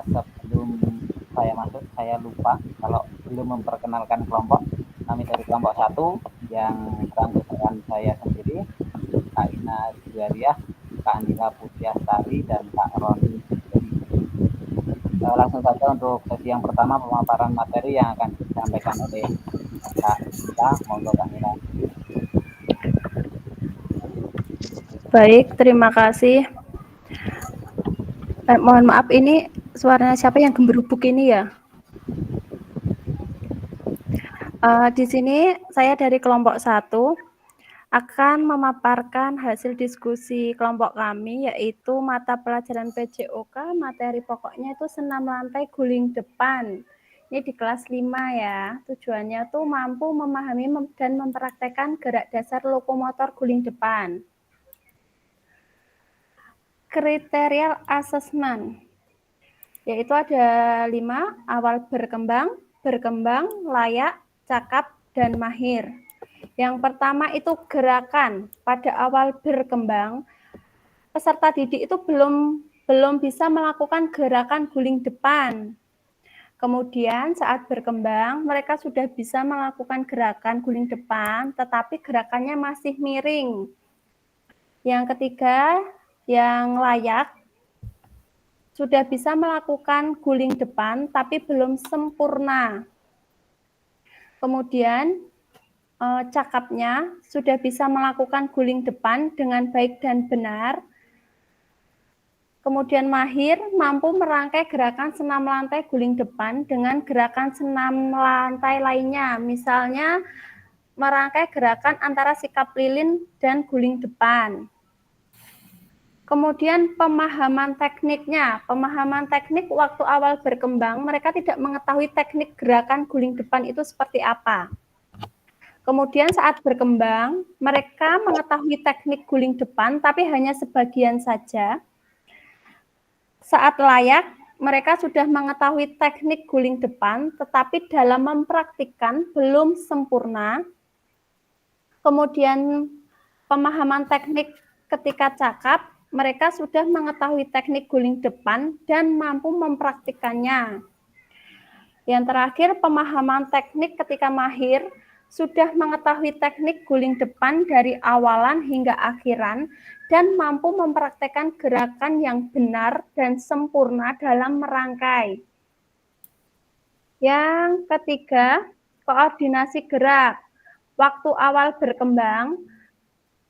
Sebelum saya masuk, saya lupa kalau belum memperkenalkan kelompok. Kami dari kelompok 1 yang beranggotakan saya sendiri, Kak Ina Juwariah, Kak Andila Putriastari, dan Kak Roni. Langsung saja untuk sesi yang pertama pemaparan materi yang akan disampaikan oleh Kak Ina. Monggo Kak Ina. Baik, terima kasih. Mohon maaf, ini suaranya siapa yang gemberubuk ini ya? Di sini saya dari kelompok 1 akan memaparkan hasil diskusi kelompok kami, yaitu mata pelajaran PJOK, materi pokoknya itu senam lantai guling depan. Ini di kelas 5 ya. Tujuannya tuh mampu memahami dan mempraktekkan gerak dasar lokomotor guling depan. Kriteria asesmen, yaitu ada 5, awal berkembang, layak, cakap, dan mahir. Yang pertama itu gerakan. Pada awal berkembang, peserta didik itu belum bisa melakukan gerakan guling depan. Kemudian saat berkembang, mereka sudah bisa melakukan gerakan guling depan, tetapi gerakannya masih miring. Yang ketiga, yang layak, sudah bisa melakukan guling depan, tapi belum sempurna. Kemudian, cakapnya sudah bisa melakukan guling depan dengan baik dan benar. Kemudian mahir, mampu merangkai gerakan senam lantai guling depan dengan gerakan senam lantai lainnya. Misalnya, merangkai gerakan antara sikap lilin dan guling depan. Kemudian pemahaman tekniknya. Pemahaman teknik waktu awal berkembang, mereka tidak mengetahui teknik gerakan guling depan itu seperti apa. Kemudian saat berkembang, mereka mengetahui teknik guling depan, tapi hanya sebagian saja. Saat layak, mereka sudah mengetahui teknik guling depan, tetapi dalam mempraktikkan belum sempurna. Kemudian pemahaman teknik ketika cakap, mereka sudah mengetahui teknik guling depan dan mampu mempraktikannya. Yang terakhir, pemahaman teknik ketika mahir, sudah mengetahui teknik guling depan dari awalan hingga akhiran dan mampu mempraktekkan gerakan yang benar dan sempurna dalam merangkai. Yang ketiga, koordinasi gerak. Waktu awal berkembang,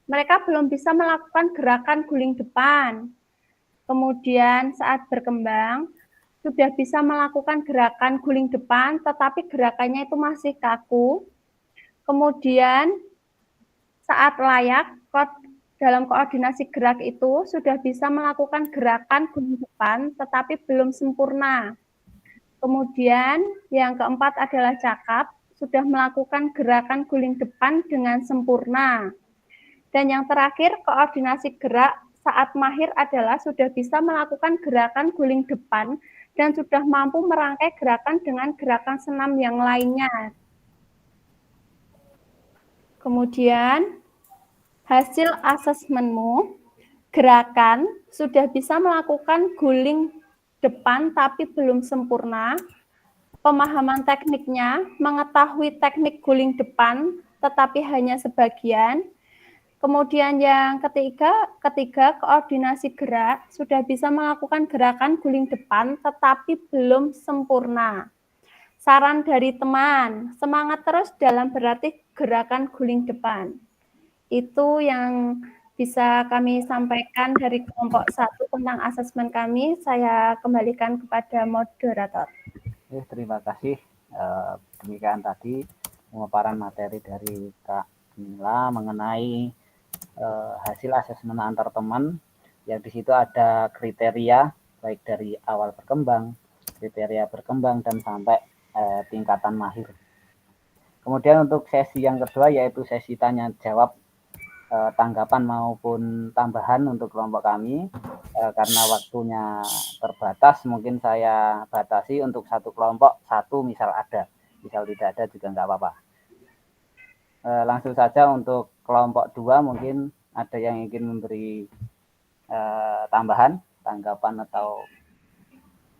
mereka belum bisa melakukan gerakan guling depan. Kemudian saat berkembang, sudah bisa melakukan gerakan guling depan, tetapi gerakannya itu masih kaku. Kemudian saat layak, dalam koordinasi gerak itu sudah bisa melakukan gerakan guling depan, tetapi belum sempurna. Kemudian yang keempat adalah cakap, sudah melakukan gerakan guling depan dengan sempurna. Dan yang terakhir, koordinasi gerak saat mahir adalah sudah bisa melakukan gerakan guling depan dan sudah mampu merangkai gerakan dengan gerakan senam yang lainnya. Kemudian, hasil asesmenmu, gerakan sudah bisa melakukan guling depan tapi belum sempurna. Pemahaman tekniknya, mengetahui teknik guling depan tetapi hanya sebagian. Kemudian yang ketiga koordinasi gerak, sudah bisa melakukan gerakan guling depan tetapi belum sempurna. Saran dari teman, semangat terus dalam berlatih gerakan guling depan. Itu yang bisa kami sampaikan dari kelompok 1 tentang asesmen kami. Saya kembalikan kepada moderator. Terima kasih. Demikian tadi pemaparan materi dari Kak Mila mengenai hasil asesmen antar teman, yang di situ ada kriteria baik dari awal berkembang, kriteria berkembang dan sampai tingkatan mahir. Kemudian untuk sesi yang kedua yaitu sesi tanya jawab, tanggapan maupun tambahan untuk kelompok kami. Karena waktunya terbatas, mungkin saya batasi untuk satu kelompok satu, misal ada, misal tidak ada juga nggak apa-apa. Langsung saja untuk kelompok 2, mungkin ada yang ingin memberi tambahan, tanggapan atau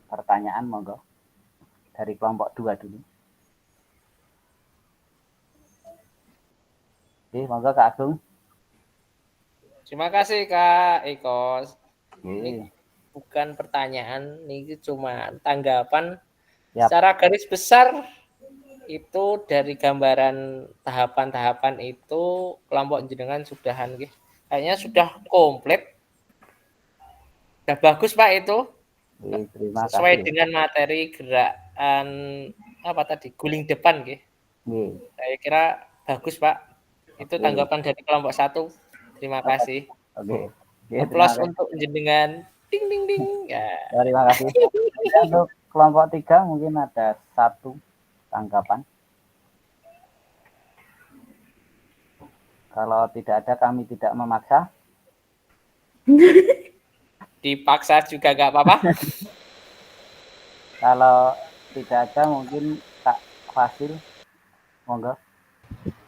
pertanyaan, monggo dari kelompok 2 dulu. Oke, monggo Kak Agung. Terima kasih Kak Ikos. Oke. Bukan pertanyaan, ini cuma tanggapan. Yap. Secara garis besar itu dari gambaran tahapan-tahapan itu kelompok jenengan sudahan kayaknya sudah komplit. Sudah bagus Pak itu. Terima sesuai kasih. dengan materi gerakan apa tadi guling depan saya kira bagus Pak. Itu tanggapan dari kelompok 1. Terima kasih. Oke. Aplaus untuk jenengan. Ding ding ding. Ya. Terima kasih. Untuk kelompok 3 mungkin ada satu tanggapan. Kalau tidak ada, kami tidak memaksa. Dipaksa juga nggak apa-apa. Kalau tidak ada, mungkin Kak Fasil, monggo.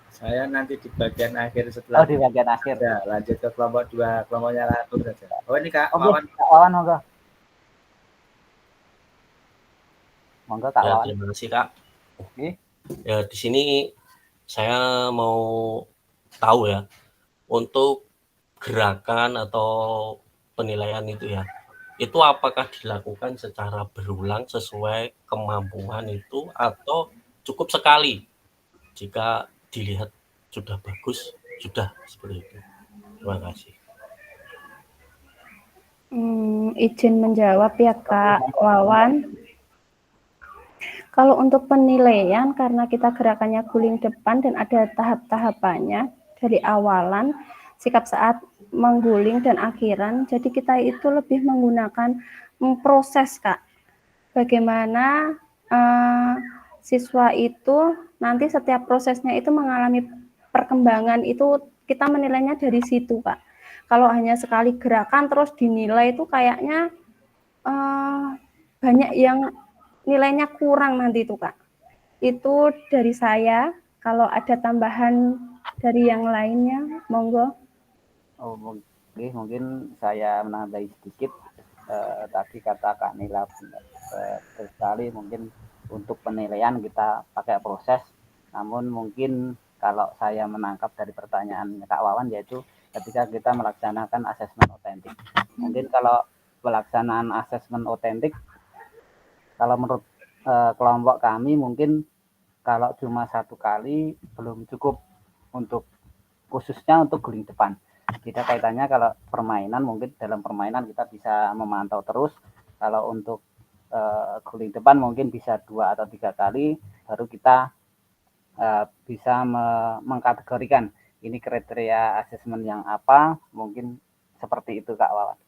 Saya nanti di bagian akhir setelah. Oh, di bagian akhir. Ya, lanjut ke kelompok 2, kelompoknya Ratu saja. Oh, ini Kak Wawan. Kak Wawan, monggo. Monggo Kak Wawan. Terima kasih Kak. Ya, di sini saya mau tahu ya, untuk gerakan atau penilaian itu ya, itu apakah dilakukan secara berulang sesuai kemampuan itu atau cukup sekali jika dilihat sudah bagus, sudah seperti itu. Terima kasih. Izin menjawab ya Kak Wawan. Kalau untuk penilaian, karena kita gerakannya guling depan dan ada tahap-tahapannya dari awalan, sikap saat mengguling dan akhiran, jadi kita itu lebih menggunakan proses Kak. Bagaimana siswa itu nanti setiap prosesnya itu mengalami perkembangan, itu kita menilainya dari situ Kak. Kalau hanya sekali gerakan terus dinilai itu kayaknya banyak yang nilainya kurang nanti itu Kak. Itu dari saya. Kalau ada tambahan dari yang lainnya, monggo. Oh, mungkin saya menambahi sedikit. Tadi kata Kak Nila sekali, mungkin untuk penilaian kita pakai proses. Namun mungkin kalau saya menangkap dari pertanyaan Kak Wawan, yaitu ketika kita melaksanakan asesmen otentik. Mungkin kalau pelaksanaan asesmen otentik, kalau menurut kelompok kami mungkin kalau cuma satu kali belum cukup untuk khususnya untuk guling depan. Tidak kaitannya kalau permainan, mungkin dalam permainan kita bisa memantau terus. Kalau untuk guling depan mungkin bisa 2 atau 3 kali, baru kita bisa mengkategorikan ini kriteria asesmen yang apa, mungkin seperti itu Kak Wawan.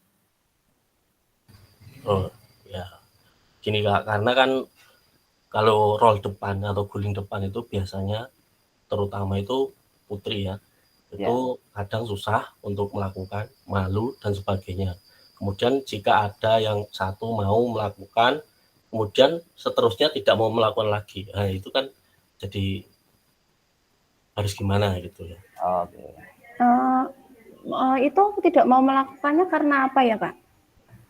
Oh ya, gini Kak, karena kan kalau roll depan atau guling depan itu biasanya terutama itu putri ya, itu kadang susah untuk melakukan, malu dan sebagainya. Kemudian jika ada yang satu mau melakukan, kemudian seterusnya tidak mau melakukan lagi, nah itu kan jadi harus gimana gitu ya. Oke. Itu tidak mau melakukannya karena apa ya Kak?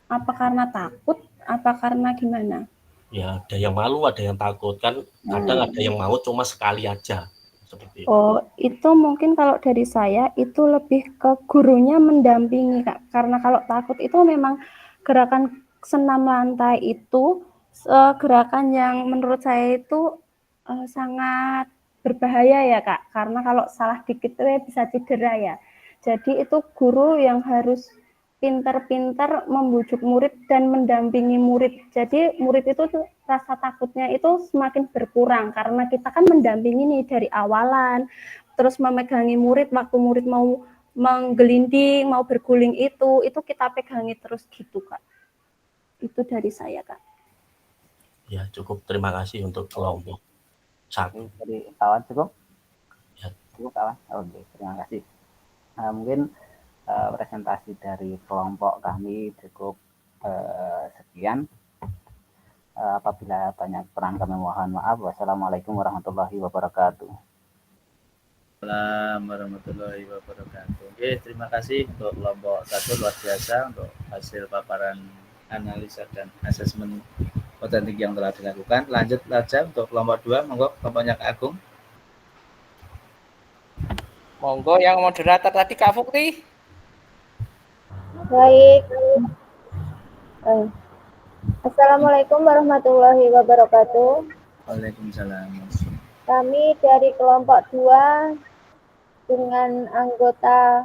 Apa karena takut? Apa karena gimana? Ya ada yang malu, ada yang takut, kan kadang ada yang mau cuma sekali aja seperti itu. Oh, itu mungkin kalau dari saya itu lebih ke gurunya mendampingi Kak. Karena kalau takut itu memang gerakan senam lantai itu gerakan yang menurut saya itu sangat berbahaya ya Kak. Karena kalau salah dikit bisa cedera ya. Jadi itu guru yang harus pintar-pintar membujuk murid dan mendampingi murid. Jadi murid itu rasa takutnya itu semakin berkurang karena kita kan mendampingi nih dari awalan, terus memegangi murid waktu murid mau menggelinding, mau berguling itu kita pegangi terus gitu Kak. Itu dari saya Kak. Ya cukup, terima kasih untuk kelompok 1. Dari kawan cukup? Ya. Cukup kawan. Oke, terima kasih. Mungkin presentasi dari kelompok kami cukup sekian. Apabila banyak kurang kami mohon maaf. Wassalamualaikum warahmatullahi wabarakatuh. Assalamualaikum warahmatullahi wabarakatuh. Oke, terima kasih untuk kelompok 1, luar biasa untuk hasil paparan analisa dan asesmen otentik yang telah dilakukan. Lanjut saja untuk kelompok 2, monggo kelompoknya Kak Agung. Monggo yang moderator tadi Kak Fukti. Baik. Assalamualaikum warahmatullahi wabarakatuh. Waalaikumsalam. Kami dari kelompok 2 dengan anggota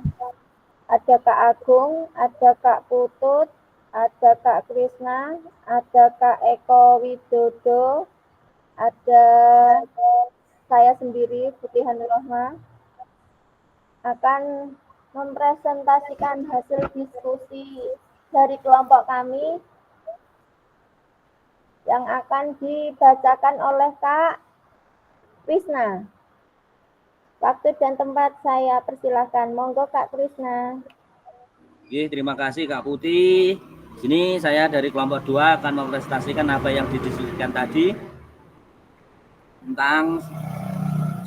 ada Kak Agung, ada Kak Putut, ada Kak Krisna, ada Kak Eko Widodo, ada saya sendiri Putihan Rohma akan mempresentasikan hasil diskusi dari kelompok kami yang akan dibacakan oleh Kak Krisna. Waktu dan tempat saya persilahkan. Monggo Kak Krisna. Oke, terima kasih Kak Putih. Sini saya dari kelompok 2 akan mempresentasikan apa yang didiskusikan tadi tentang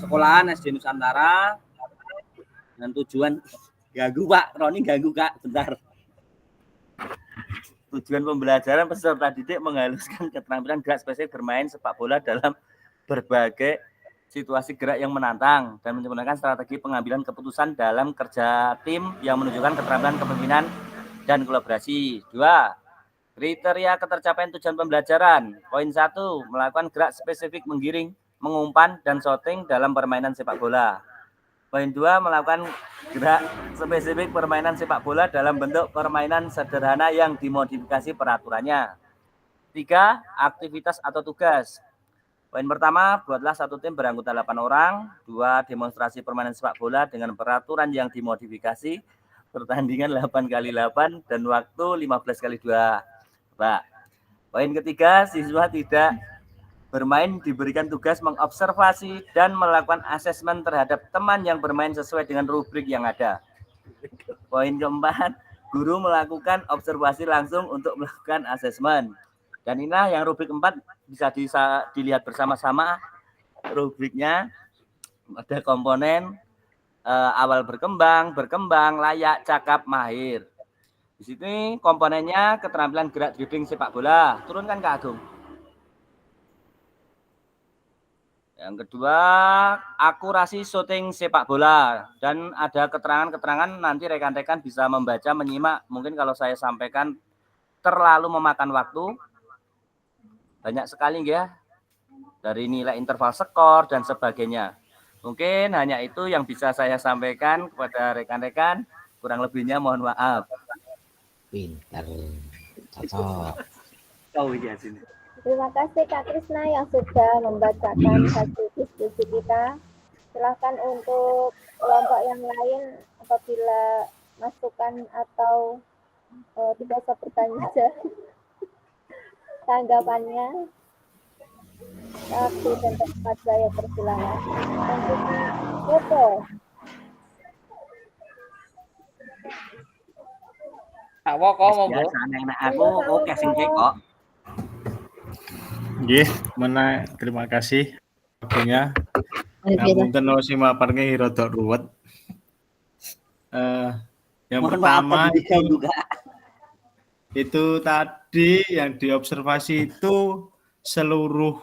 sekolahan SD Nusantara dan tujuan. Ganggu Pak, Roni ganggu Kak, bentar. Tujuan pembelajaran peserta didik menghaluskan keterampilan gerak spesifik bermain sepak bola dalam berbagai situasi gerak yang menantang dan menggunakan strategi pengambilan keputusan dalam kerja tim yang menunjukkan keterampilan kepemimpinan dan kolaborasi. 2. Kriteria ketercapaian tujuan pembelajaran. Poin 1. Melakukan gerak spesifik menggiring, mengumpan, dan shooting dalam permainan sepak bola. Poin 2, melakukan gerak spesifik permainan sepak bola dalam bentuk permainan sederhana yang dimodifikasi peraturannya. 3, aktivitas atau tugas. Poin pertama, buatlah satu tim beranggota 8 orang. 2, demonstrasi permainan sepak bola dengan peraturan yang dimodifikasi, pertandingan 8x8 dan waktu 15x2. Pak. Poin ketiga, siswa tidak bermain diberikan tugas mengobservasi dan melakukan asesmen terhadap teman yang bermain sesuai dengan rubrik yang ada. Poin keempat, guru melakukan observasi langsung untuk melakukan asesmen. Dan inilah yang rubrik 4 bisa dilihat bersama-sama rubriknya. Ada komponen awal berkembang, layak, cakap, mahir. Di sini komponennya keterampilan gerak dribbling sepak bola. Turunkan Kak Agung. Yang kedua, akurasi syuting sepak bola. Dan ada keterangan-keterangan, nanti rekan-rekan bisa membaca, menyimak. Mungkin kalau saya sampaikan terlalu memakan waktu. Banyak sekali ya. Dari nilai interval skor dan sebagainya. Mungkin hanya itu yang bisa saya sampaikan kepada rekan-rekan. Kurang lebihnya mohon maaf. Pintar. Cocok. kau ya sini. Terima kasih Kak Krisna yang sudah membacakan hasil diskusi kita. Silakan untuk kelompok yang lain apabila masukan atau tidak usah bertanya tanggapannya. Waktu dan tempat saya persilakan. Selanjutnya Koko. Kak Woko monggo. Biasa anak aku oke sing kok. Nggih, terima kasih waktunya. Ngapunten no sing maparke rada ruwet. Yang pertama itu tadi yang diobservasi itu seluruh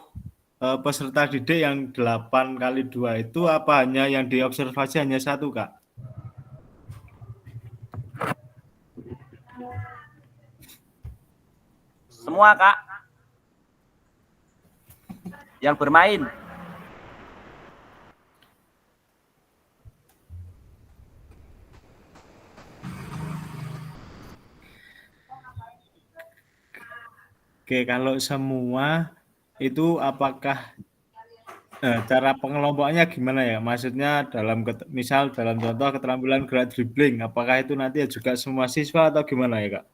peserta didik yang 8x2 itu apa hanya yang diobservasi hanya satu, Kak? Semua, Kak. Yang bermain. Oke, kalau semua itu apakah cara pengelompokannya gimana ya? Maksudnya misal dalam contoh keterampilan gerak dribbling, apakah itu nanti juga semua siswa atau gimana ya, Kak?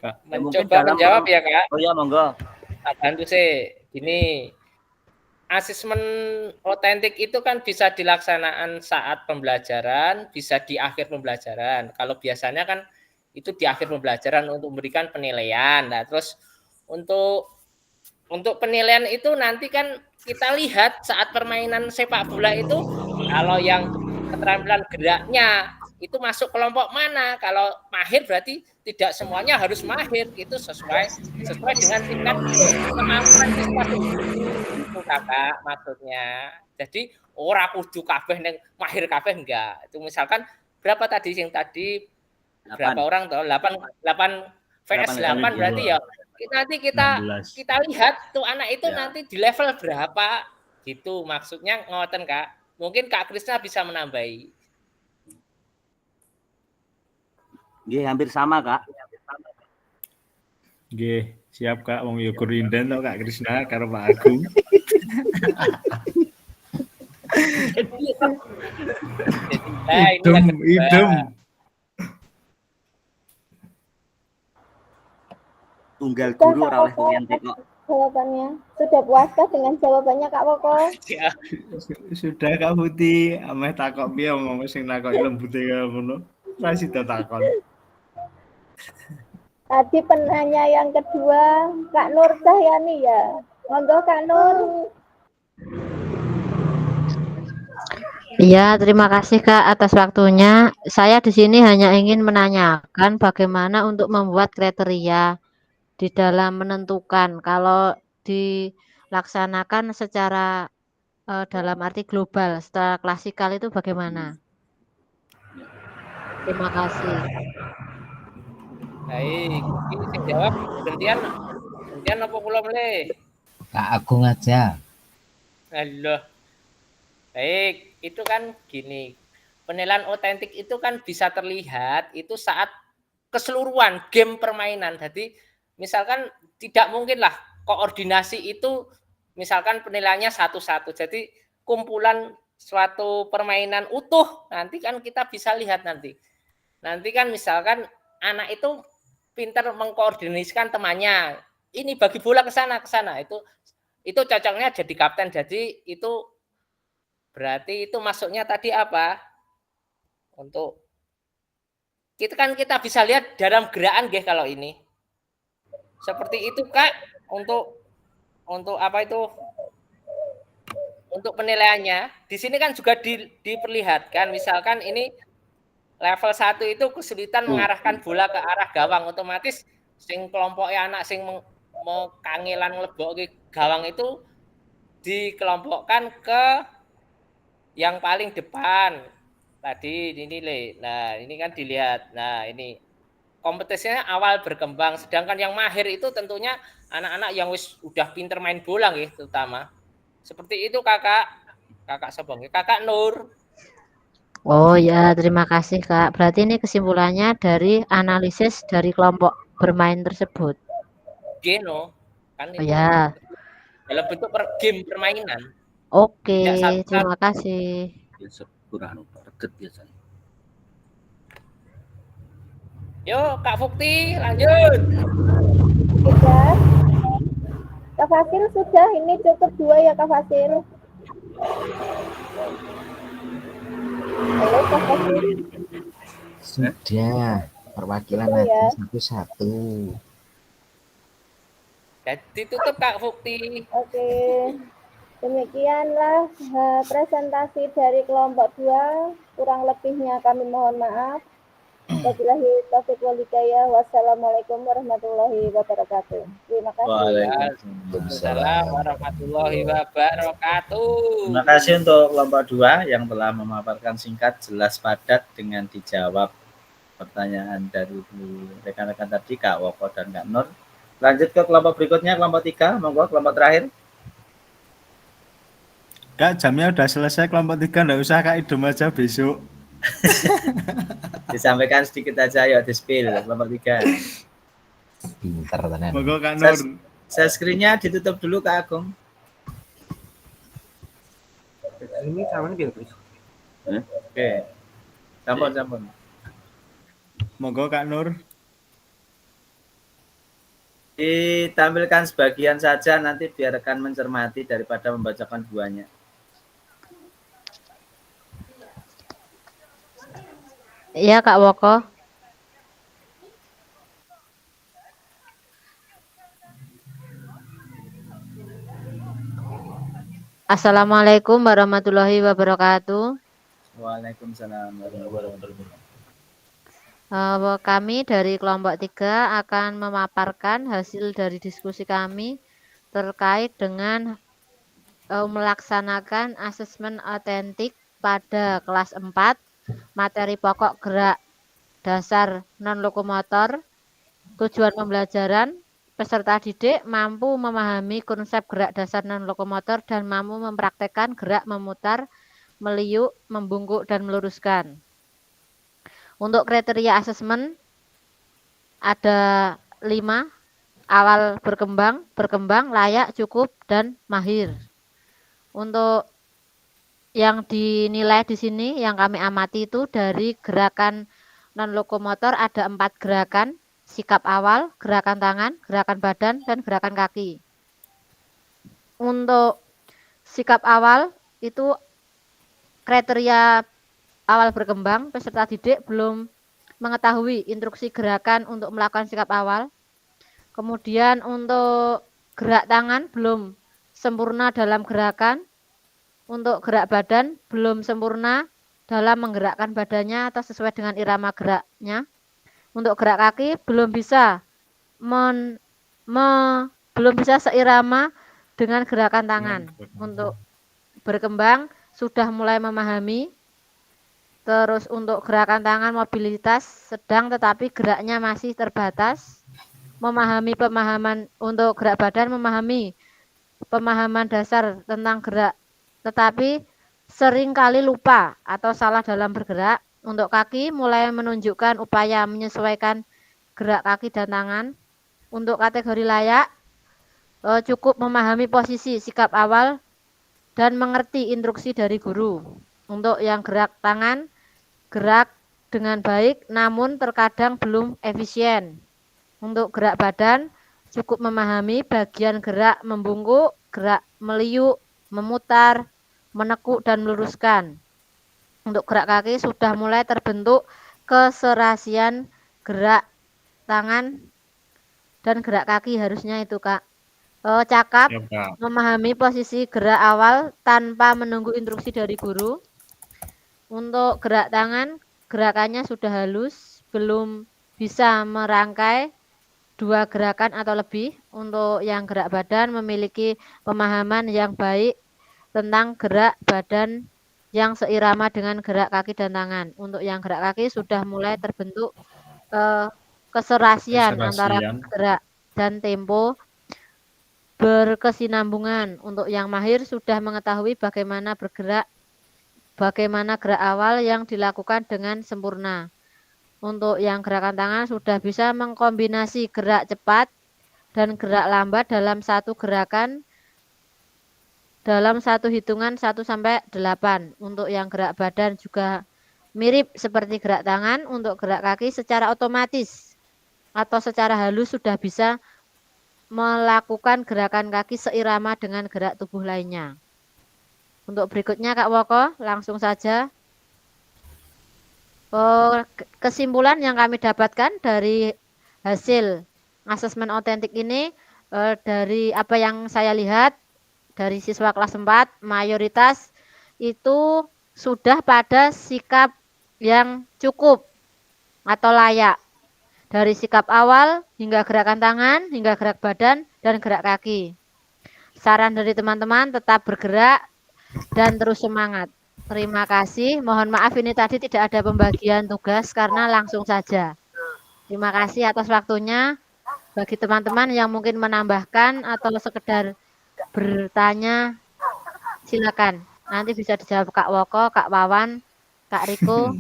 Kak. Mencoba menjawab ya, Kak. Oh ya, monggo. Tak bantu sih. Gini, asesmen otentik itu kan bisa dilaksanakan saat pembelajaran, bisa di akhir pembelajaran. Kalau biasanya kan itu di akhir pembelajaran untuk memberikan penilaian. Nah, terus untuk penilaian itu nanti kan kita lihat saat permainan sepak bola itu kalau yang keterampilan geraknya itu masuk kelompok mana. Kalau mahir berarti tidak semuanya harus mahir, itu sesuai dengan tingkat kemampuan siswa itu Kakak maksudnya. Jadi ora kudu kabeh ning mahir kabeh enggak. Itu misalkan berapa tadi yang tadi 8. Berapa orang toh 8 vs 8 berarti ya nanti kita lihat tuh anak itu nanti di level berapa gitu maksudnya ngoten Kak. Mungkin Kak Krisna bisa menambahi. Nggih, hampir sama, Kak. Nggih, siap Kak. Wong yo kurinden to Kak Krisna karo Pak Agung. Idem. Tunggal guru ora oleh orientik kok. Jawabannya sudah puaskah dengan jawabannya Kak Woko? Sudah Kak Putih, ameh takok piye ngomong sing takok lembute kaya ngono. Ora sida takon. Tadi penanya yang kedua Kak Nur Cahyani ya. Monggo Kak Nur. Iya, terima kasih Kak atas waktunya. Saya di sini hanya ingin menanyakan bagaimana untuk membuat kriteria di dalam menentukan kalau dilaksanakan secara dalam arti global, secara klasikal itu bagaimana? Terima kasih. Baik, ini sing jawab gantian apa kula mle? Kak Agung aja. Halo. Baik, itu kan gini. Penilaian otentik itu kan bisa terlihat itu saat keseluruhan game permainan. Jadi misalkan tidak mungkinlah koordinasi itu misalkan penilaiannya satu-satu. Jadi kumpulan suatu permainan utuh nanti kan kita bisa lihat nanti. Nanti kan misalkan anak itu pintar mengkoordinasikan temannya. Ini bagi bola ke sana. Itu cocoknya jadi kapten. Jadi itu berarti itu masuknya tadi apa? Untuk kita bisa lihat dalam gerakan nggih kalau ini. Seperti itu Kak untuk apa itu? Untuk penilaiannya. Di sini kan juga diperlihatkan misalkan ini level 1 itu kesulitan mengarahkan bola ke arah gawang, otomatis sing kelompoknya anak sing mau kangelan nglebokke gawang itu dikelompokkan ke yang paling depan. Tadi ini nah ini kan dilihat. Nah, ini kompetisinya awal berkembang, sedangkan yang mahir itu tentunya anak-anak yang udah pinter main bola nggih terutama. Seperti itu Kakak Sobong, Kakak Nur. Oh ya, terima kasih Kak. Berarti ini kesimpulannya dari analisis dari kelompok bermain tersebut. G no. Kan Oh itu ya, dalam bentuk game permainan. oke, Tidak satu terima kasih. Biasa kurang target biasanya. Yuk Kak Fukti lanjut. Sudah. Kak Fasil sudah, ini cukup 2 ya Kak Fasil. Halo Kak Fasil. Sudah, perwakilan Oh, ya. ada satu-satu. Jadi tutup Kak Fukti. Oke. Demikianlah presentasi dari kelompok 2. Kurang lebihnya kami mohon maaf. Wabillahi taufiq wal hidayah. Wassalamualaikum warahmatullahi wabarakatuh. Terima kasih. Waalaikumsalam warahmatullahi wabarakatuh. Terima kasih untuk kelompok 2 yang telah memaparkan singkat, jelas, padat dengan dijawab pertanyaan dari rekan-rekan tadi, Kak Woko dan Kak Nur. Lanjut ke kelompok berikutnya, kelompok 3, monggo kelompok terakhir. Kak, jamnya udah selesai kelompok 3, nggak usah Kak Idom aja besok. Disampaikan sedikit aja, ya di-spill kelompok 3. Pinter tenan. Monggo Kak Nur. Share screen-nya ditutup dulu Kak Agung. Ini kawan gitu, Chris. Oke. Sampun. Monggo Kak Nur. Ditampilkan sebagian saja, nanti biar rekan mencermati daripada membacakan duanya. Iya Kak Woko. Assalamualaikum warahmatullahi wabarakatuh. Waalaikumsalam warahmatullahi wabarakatuh. Kami dari kelompok 3 akan memaparkan hasil dari diskusi kami terkait dengan melaksanakan asesmen otentik pada kelas 4 materi pokok gerak dasar non-lokomotor. Tujuan pembelajaran, peserta didik mampu memahami konsep gerak dasar non-lokomotor dan mampu mempraktekkan gerak memutar, meliuk, membungkuk, dan meluruskan. Untuk kriteria asesmen ada 5, awal berkembang, layak, cukup, dan mahir. Untuk yang dinilai di sini, yang kami amati itu dari gerakan non-lokomotor ada 4 gerakan, sikap awal, gerakan tangan, gerakan badan, dan gerakan kaki. Untuk sikap awal itu kriteria awal berkembang, peserta didik belum mengetahui instruksi gerakan untuk melakukan sikap awal. Kemudian untuk gerak tangan belum sempurna dalam gerakan. Untuk gerak badan belum sempurna dalam menggerakkan badannya atau sesuai dengan irama geraknya. Untuk gerak kaki belum bisa belum bisa seirama dengan gerakan tangan. Untuk berkembang sudah mulai memahami. Terus untuk gerakan tangan mobilitas sedang tetapi geraknya masih terbatas. Memahami pemahaman untuk gerak badan, memahami pemahaman dasar tentang gerak tetapi sering kali lupa atau salah dalam bergerak. Untuk kaki mulai menunjukkan upaya menyesuaikan gerak kaki dan tangan. Untuk kategori layak cukup memahami posisi sikap awal dan mengerti instruksi dari guru. Untuk yang gerak tangan, gerak dengan baik namun terkadang belum efisien. Untuk gerak badan cukup memahami bagian gerak membungkuk, gerak meliuk, memutar, menekuk, dan meluruskan. Untuk gerak kaki sudah mulai terbentuk keserasian gerak tangan dan gerak kaki harusnya itu Kak. Cakap memahami posisi gerak awal tanpa menunggu instruksi dari guru. Untuk gerak tangan, gerakannya sudah halus, belum bisa merangkai 2 gerakan atau lebih. Untuk yang gerak badan memiliki pemahaman yang baik tentang gerak badan yang seirama dengan gerak kaki dan tangan. Untuk yang gerak kaki sudah mulai terbentuk keserasian antara gerak dan tempo berkesinambungan. Untuk yang mahir sudah mengetahui bagaimana bergerak, bagaimana gerak awal yang dilakukan dengan sempurna. Untuk yang gerakan tangan sudah bisa mengkombinasi gerak cepat, dan gerak lambat dalam satu gerakan dalam satu hitungan 1 sampai 8. Untuk yang gerak badan juga mirip seperti gerak tangan. Untuk gerak kaki secara otomatis atau secara halus sudah bisa melakukan gerakan kaki seirama dengan gerak tubuh lainnya. Untuk berikutnya Kak Woko, langsung saja. Kesimpulan yang kami dapatkan dari hasil asesmen otentik ini, dari apa yang saya lihat dari siswa kelas 4, mayoritas itu sudah pada sikap yang cukup atau layak. Dari sikap awal hingga gerakan tangan, hingga gerak badan, dan gerak kaki. Saran dari teman-teman tetap bergerak dan terus semangat. Terima kasih. Mohon maaf ini tadi tidak ada pembagian tugas karena langsung saja. Terima kasih atas waktunya. Bagi teman-teman yang mungkin menambahkan atau sekedar bertanya, silakan. Nanti bisa dijawab Kak Woko, Kak Wawan, Kak Riko.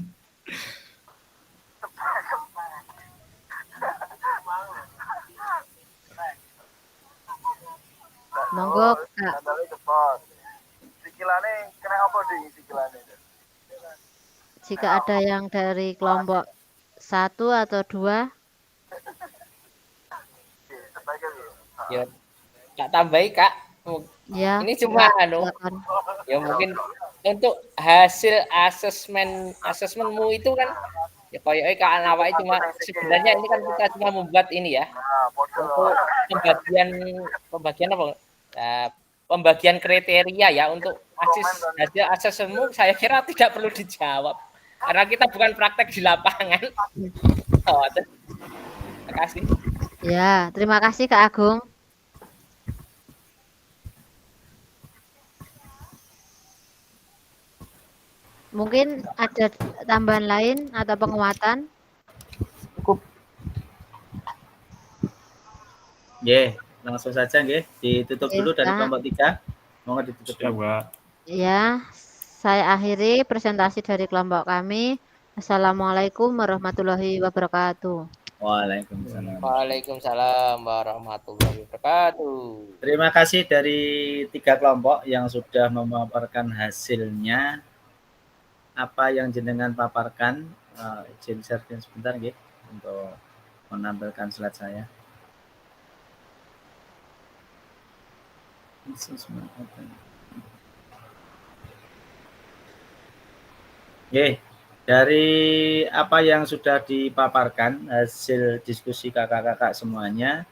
Monggo Kak. Jika ada yang dari kelompok 1 atau 2, Ya, Kak tambahi Kak. ya. Ini cuma Silakan. ya mungkin untuk hasil asesmenmu itu kan ya kayaknya Kak Anawai cuma sebenarnya ini kan kita cuma membuat ini ya untuk pembagian apa? Pembagian kriteria ya untuk hasil asesmenmu saya kira tidak perlu dijawab karena kita bukan praktek di lapangan. Oh, terima kasih. Ya, terima kasih Kak Agung. Mungkin ada tambahan lain atau penguatan? Cukup. Nggih, langsung saja nggih, ditutup dulu dari kelompok 3. Mohon ditutup dulu. Ya, saya akhiri presentasi dari kelompok kami. Assalamualaikum warahmatullahi wabarakatuh. Waalaikumsalam. Waalaikumsalam warahmatullahi wabarakatuh. Terima kasih dari 3 kelompok yang sudah memaparkan hasilnya. Apa yang jenengan paparkan, izin sharing sebentar nggih untuk menampilkan slide saya. Nggih, dari apa yang sudah dipaparkan hasil diskusi kakak-kakak semuanya,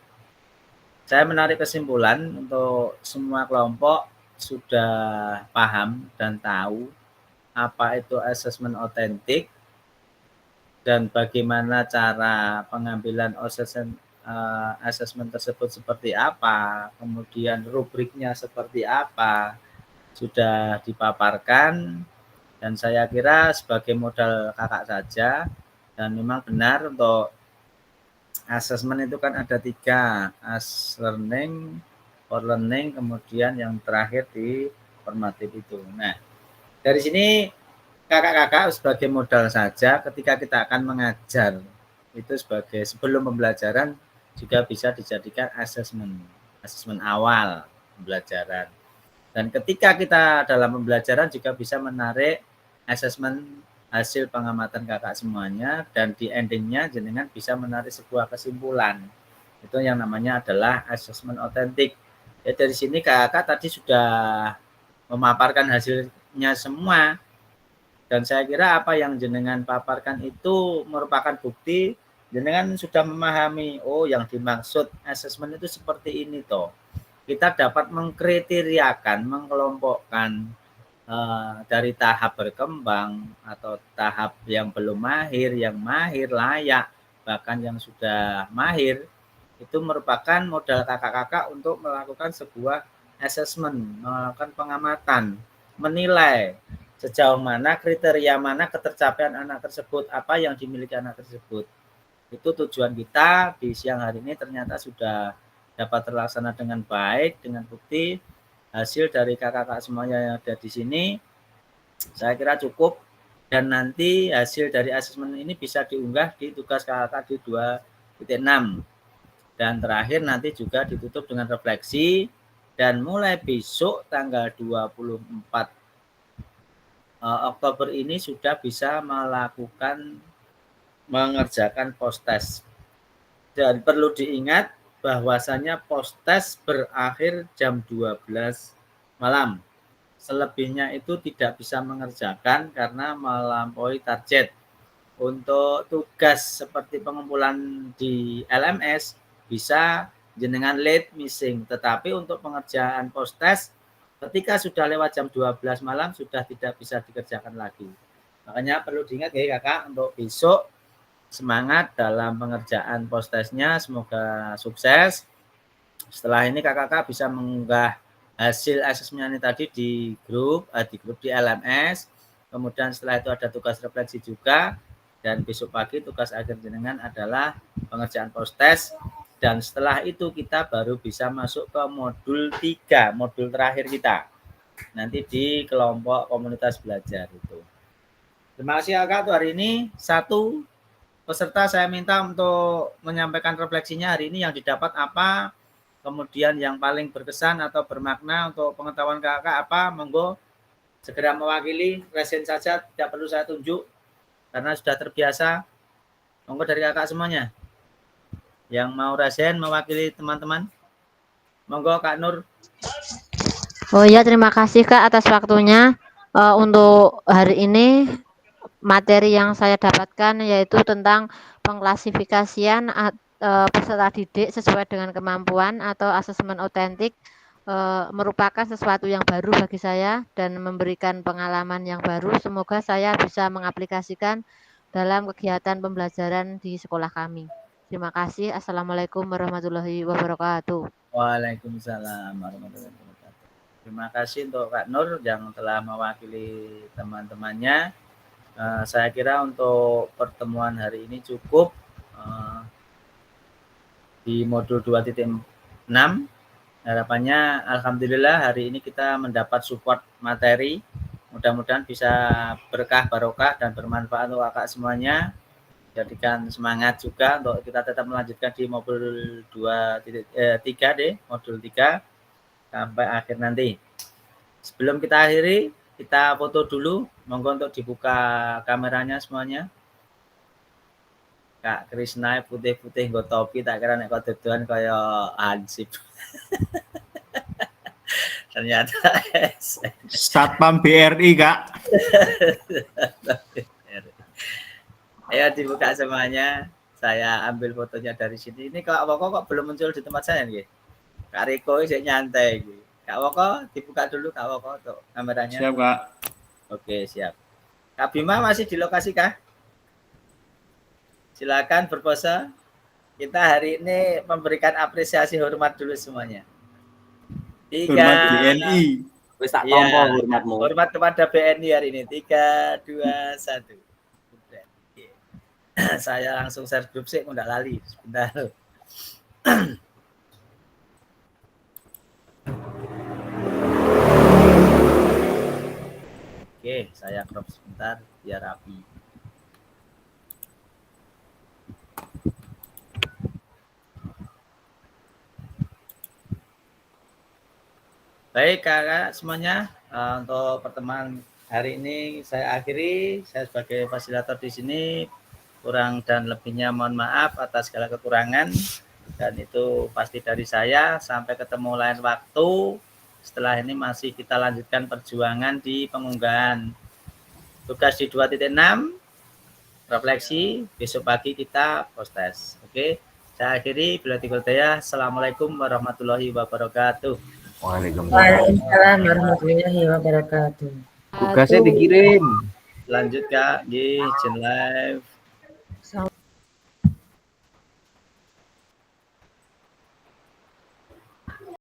saya menarik kesimpulan untuk semua kelompok sudah paham dan tahu apa itu asesmen otentik dan bagaimana cara pengambilan asesmen tersebut seperti apa, kemudian rubriknya seperti apa, sudah dipaparkan. Dan saya kira sebagai modal kakak saja, dan memang benar untuk asesmen itu kan ada 3, as learning, for learning, kemudian yang terakhir di formatif itu. Nah, dari sini kakak-kakak sebagai modal saja ketika kita akan mengajar, itu sebagai sebelum pembelajaran juga bisa dijadikan asesmen awal pembelajaran. Dan ketika kita dalam pembelajaran juga bisa menarik asesmen hasil pengamatan kakak semuanya, dan di endingnya jenengan bisa menarik sebuah kesimpulan. Itu yang namanya adalah asesmen otentik. Ya, dari sini kakak tadi sudah memaparkan hasilnya semua. Dan saya kira apa yang jenengan paparkan itu merupakan bukti jenengan sudah memahami, oh yang dimaksud asesmen itu seperti ini toh. Kita dapat mengkriteriakan, mengelompokkan dari tahap berkembang atau tahap yang belum mahir, yang mahir, layak, bahkan yang sudah mahir, itu merupakan modal kakak-kakak untuk melakukan sebuah asesmen, melakukan pengamatan, menilai sejauh mana, kriteria mana ketercapaian anak tersebut, apa yang dimiliki anak tersebut. Itu tujuan kita di siang hari ini ternyata sudah dapat terlaksana dengan baik, dengan bukti hasil dari kakak-kakak semuanya yang ada di sini. Saya kira cukup, dan nanti hasil dari asesmen ini bisa diunggah di tugas kakak di 2.6. Dan terakhir nanti juga ditutup dengan refleksi, dan mulai besok tanggal 24 Oktober ini sudah bisa mengerjakan post-test. Dan perlu diingat bahwasanya post-test berakhir jam 12 malam. Selebihnya itu tidak bisa mengerjakan karena melampaui target. Untuk tugas seperti pengumpulan di LMS bisa jenengan late missing, tetapi untuk pengerjaan post-test ketika sudah lewat jam 12 malam sudah tidak bisa dikerjakan lagi. Makanya perlu diingat ya kakak, untuk besok semangat dalam pengerjaan post-testnya, semoga sukses. Setelah ini kakak-kakak bisa mengunggah hasil asesmen ini tadi di grup di LMS. Kemudian setelah itu ada tugas refleksi juga, dan besok pagi tugas akhir jenengan adalah pengerjaan post-test. Dan setelah itu kita baru bisa masuk ke modul 3, modul terakhir kita. Nanti di kelompok komunitas belajar itu. Terima kasih kakak untuk hari ini. 1 peserta saya minta untuk menyampaikan refleksinya hari ini yang didapat apa, kemudian yang paling berkesan atau bermakna untuk pengetahuan kakak apa, monggo segera mewakili, resen saja, tidak perlu saya tunjuk karena sudah terbiasa. Monggo dari kakak semuanya. Yang mau resen mewakili teman-teman. Monggo Kak Nur. Oh iya, terima kasih Kak atas waktunya. Untuk hari ini materi yang saya dapatkan yaitu tentang pengklasifikasian peserta didik sesuai dengan kemampuan atau asesmen otentik, merupakan sesuatu yang baru bagi saya dan memberikan pengalaman yang baru. Semoga saya bisa mengaplikasikan dalam kegiatan pembelajaran di sekolah kami. Terima kasih. Assalamualaikum warahmatullahi wabarakatuh. Waalaikumsalam warahmatullahi wabarakatuh. Terima kasih untuk Kak Nur yang telah mewakili teman-temannya. Saya kira untuk pertemuan hari ini cukup di modul 2.6. Harapannya alhamdulillah hari ini kita mendapat support materi. Mudah-mudahan bisa berkah barokah dan bermanfaat untuk kakak semuanya. Jadikan semangat juga untuk kita tetap melanjutkan di modul 3 deh, modul 3 sampai akhir nanti. Sebelum kita akhiri, kita foto dulu. Monggo untuk dibuka kameranya semuanya. Kak Krisna putih-putih nggo topi, tak kira nek kododoan kaya Hansip. Ternyata Satpam BRI, Kak. Ayo dibuka semuanya. Saya ambil fotonya dari sini. Ini Kak Woko kok belum muncul di tempat saya nih. Kak Riko sih nyantai. Kak Woko dibuka dulu Kak Woko untuk kameranya. Siap, Kak. Oke, siap. Kak Bima masih di lokasi kah? Silakan berpose. Kita hari ini memberikan apresiasi hormat dulu semuanya. 3, hormat BNI. Wis tak tampa hormatmu. Hormat kepada BNI hari ini. 3, 2, 1. Saya langsung share grup sih, nggak lali. Sebentar. Oke, saya crop sebentar biar rapi. Baik kakak semuanya, untuk pertemuan hari ini saya akhiri. Saya sebagai fasilitator di sini kurang dan lebihnya mohon maaf atas segala kekurangan, dan itu pasti dari saya. Sampai ketemu lain waktu. Setelah ini masih kita lanjutkan perjuangan di pengunggahan tugas di 2.6, refleksi, besok pagi kita post-test. Oke, saya akhiri. Bila daya. Assalamualaikum warahmatullahi wabarakatuh. Waalaikumsalam warahmatullahi wabarakatuh. Tugasnya dikirim. Lanjut Kak di Gen Live.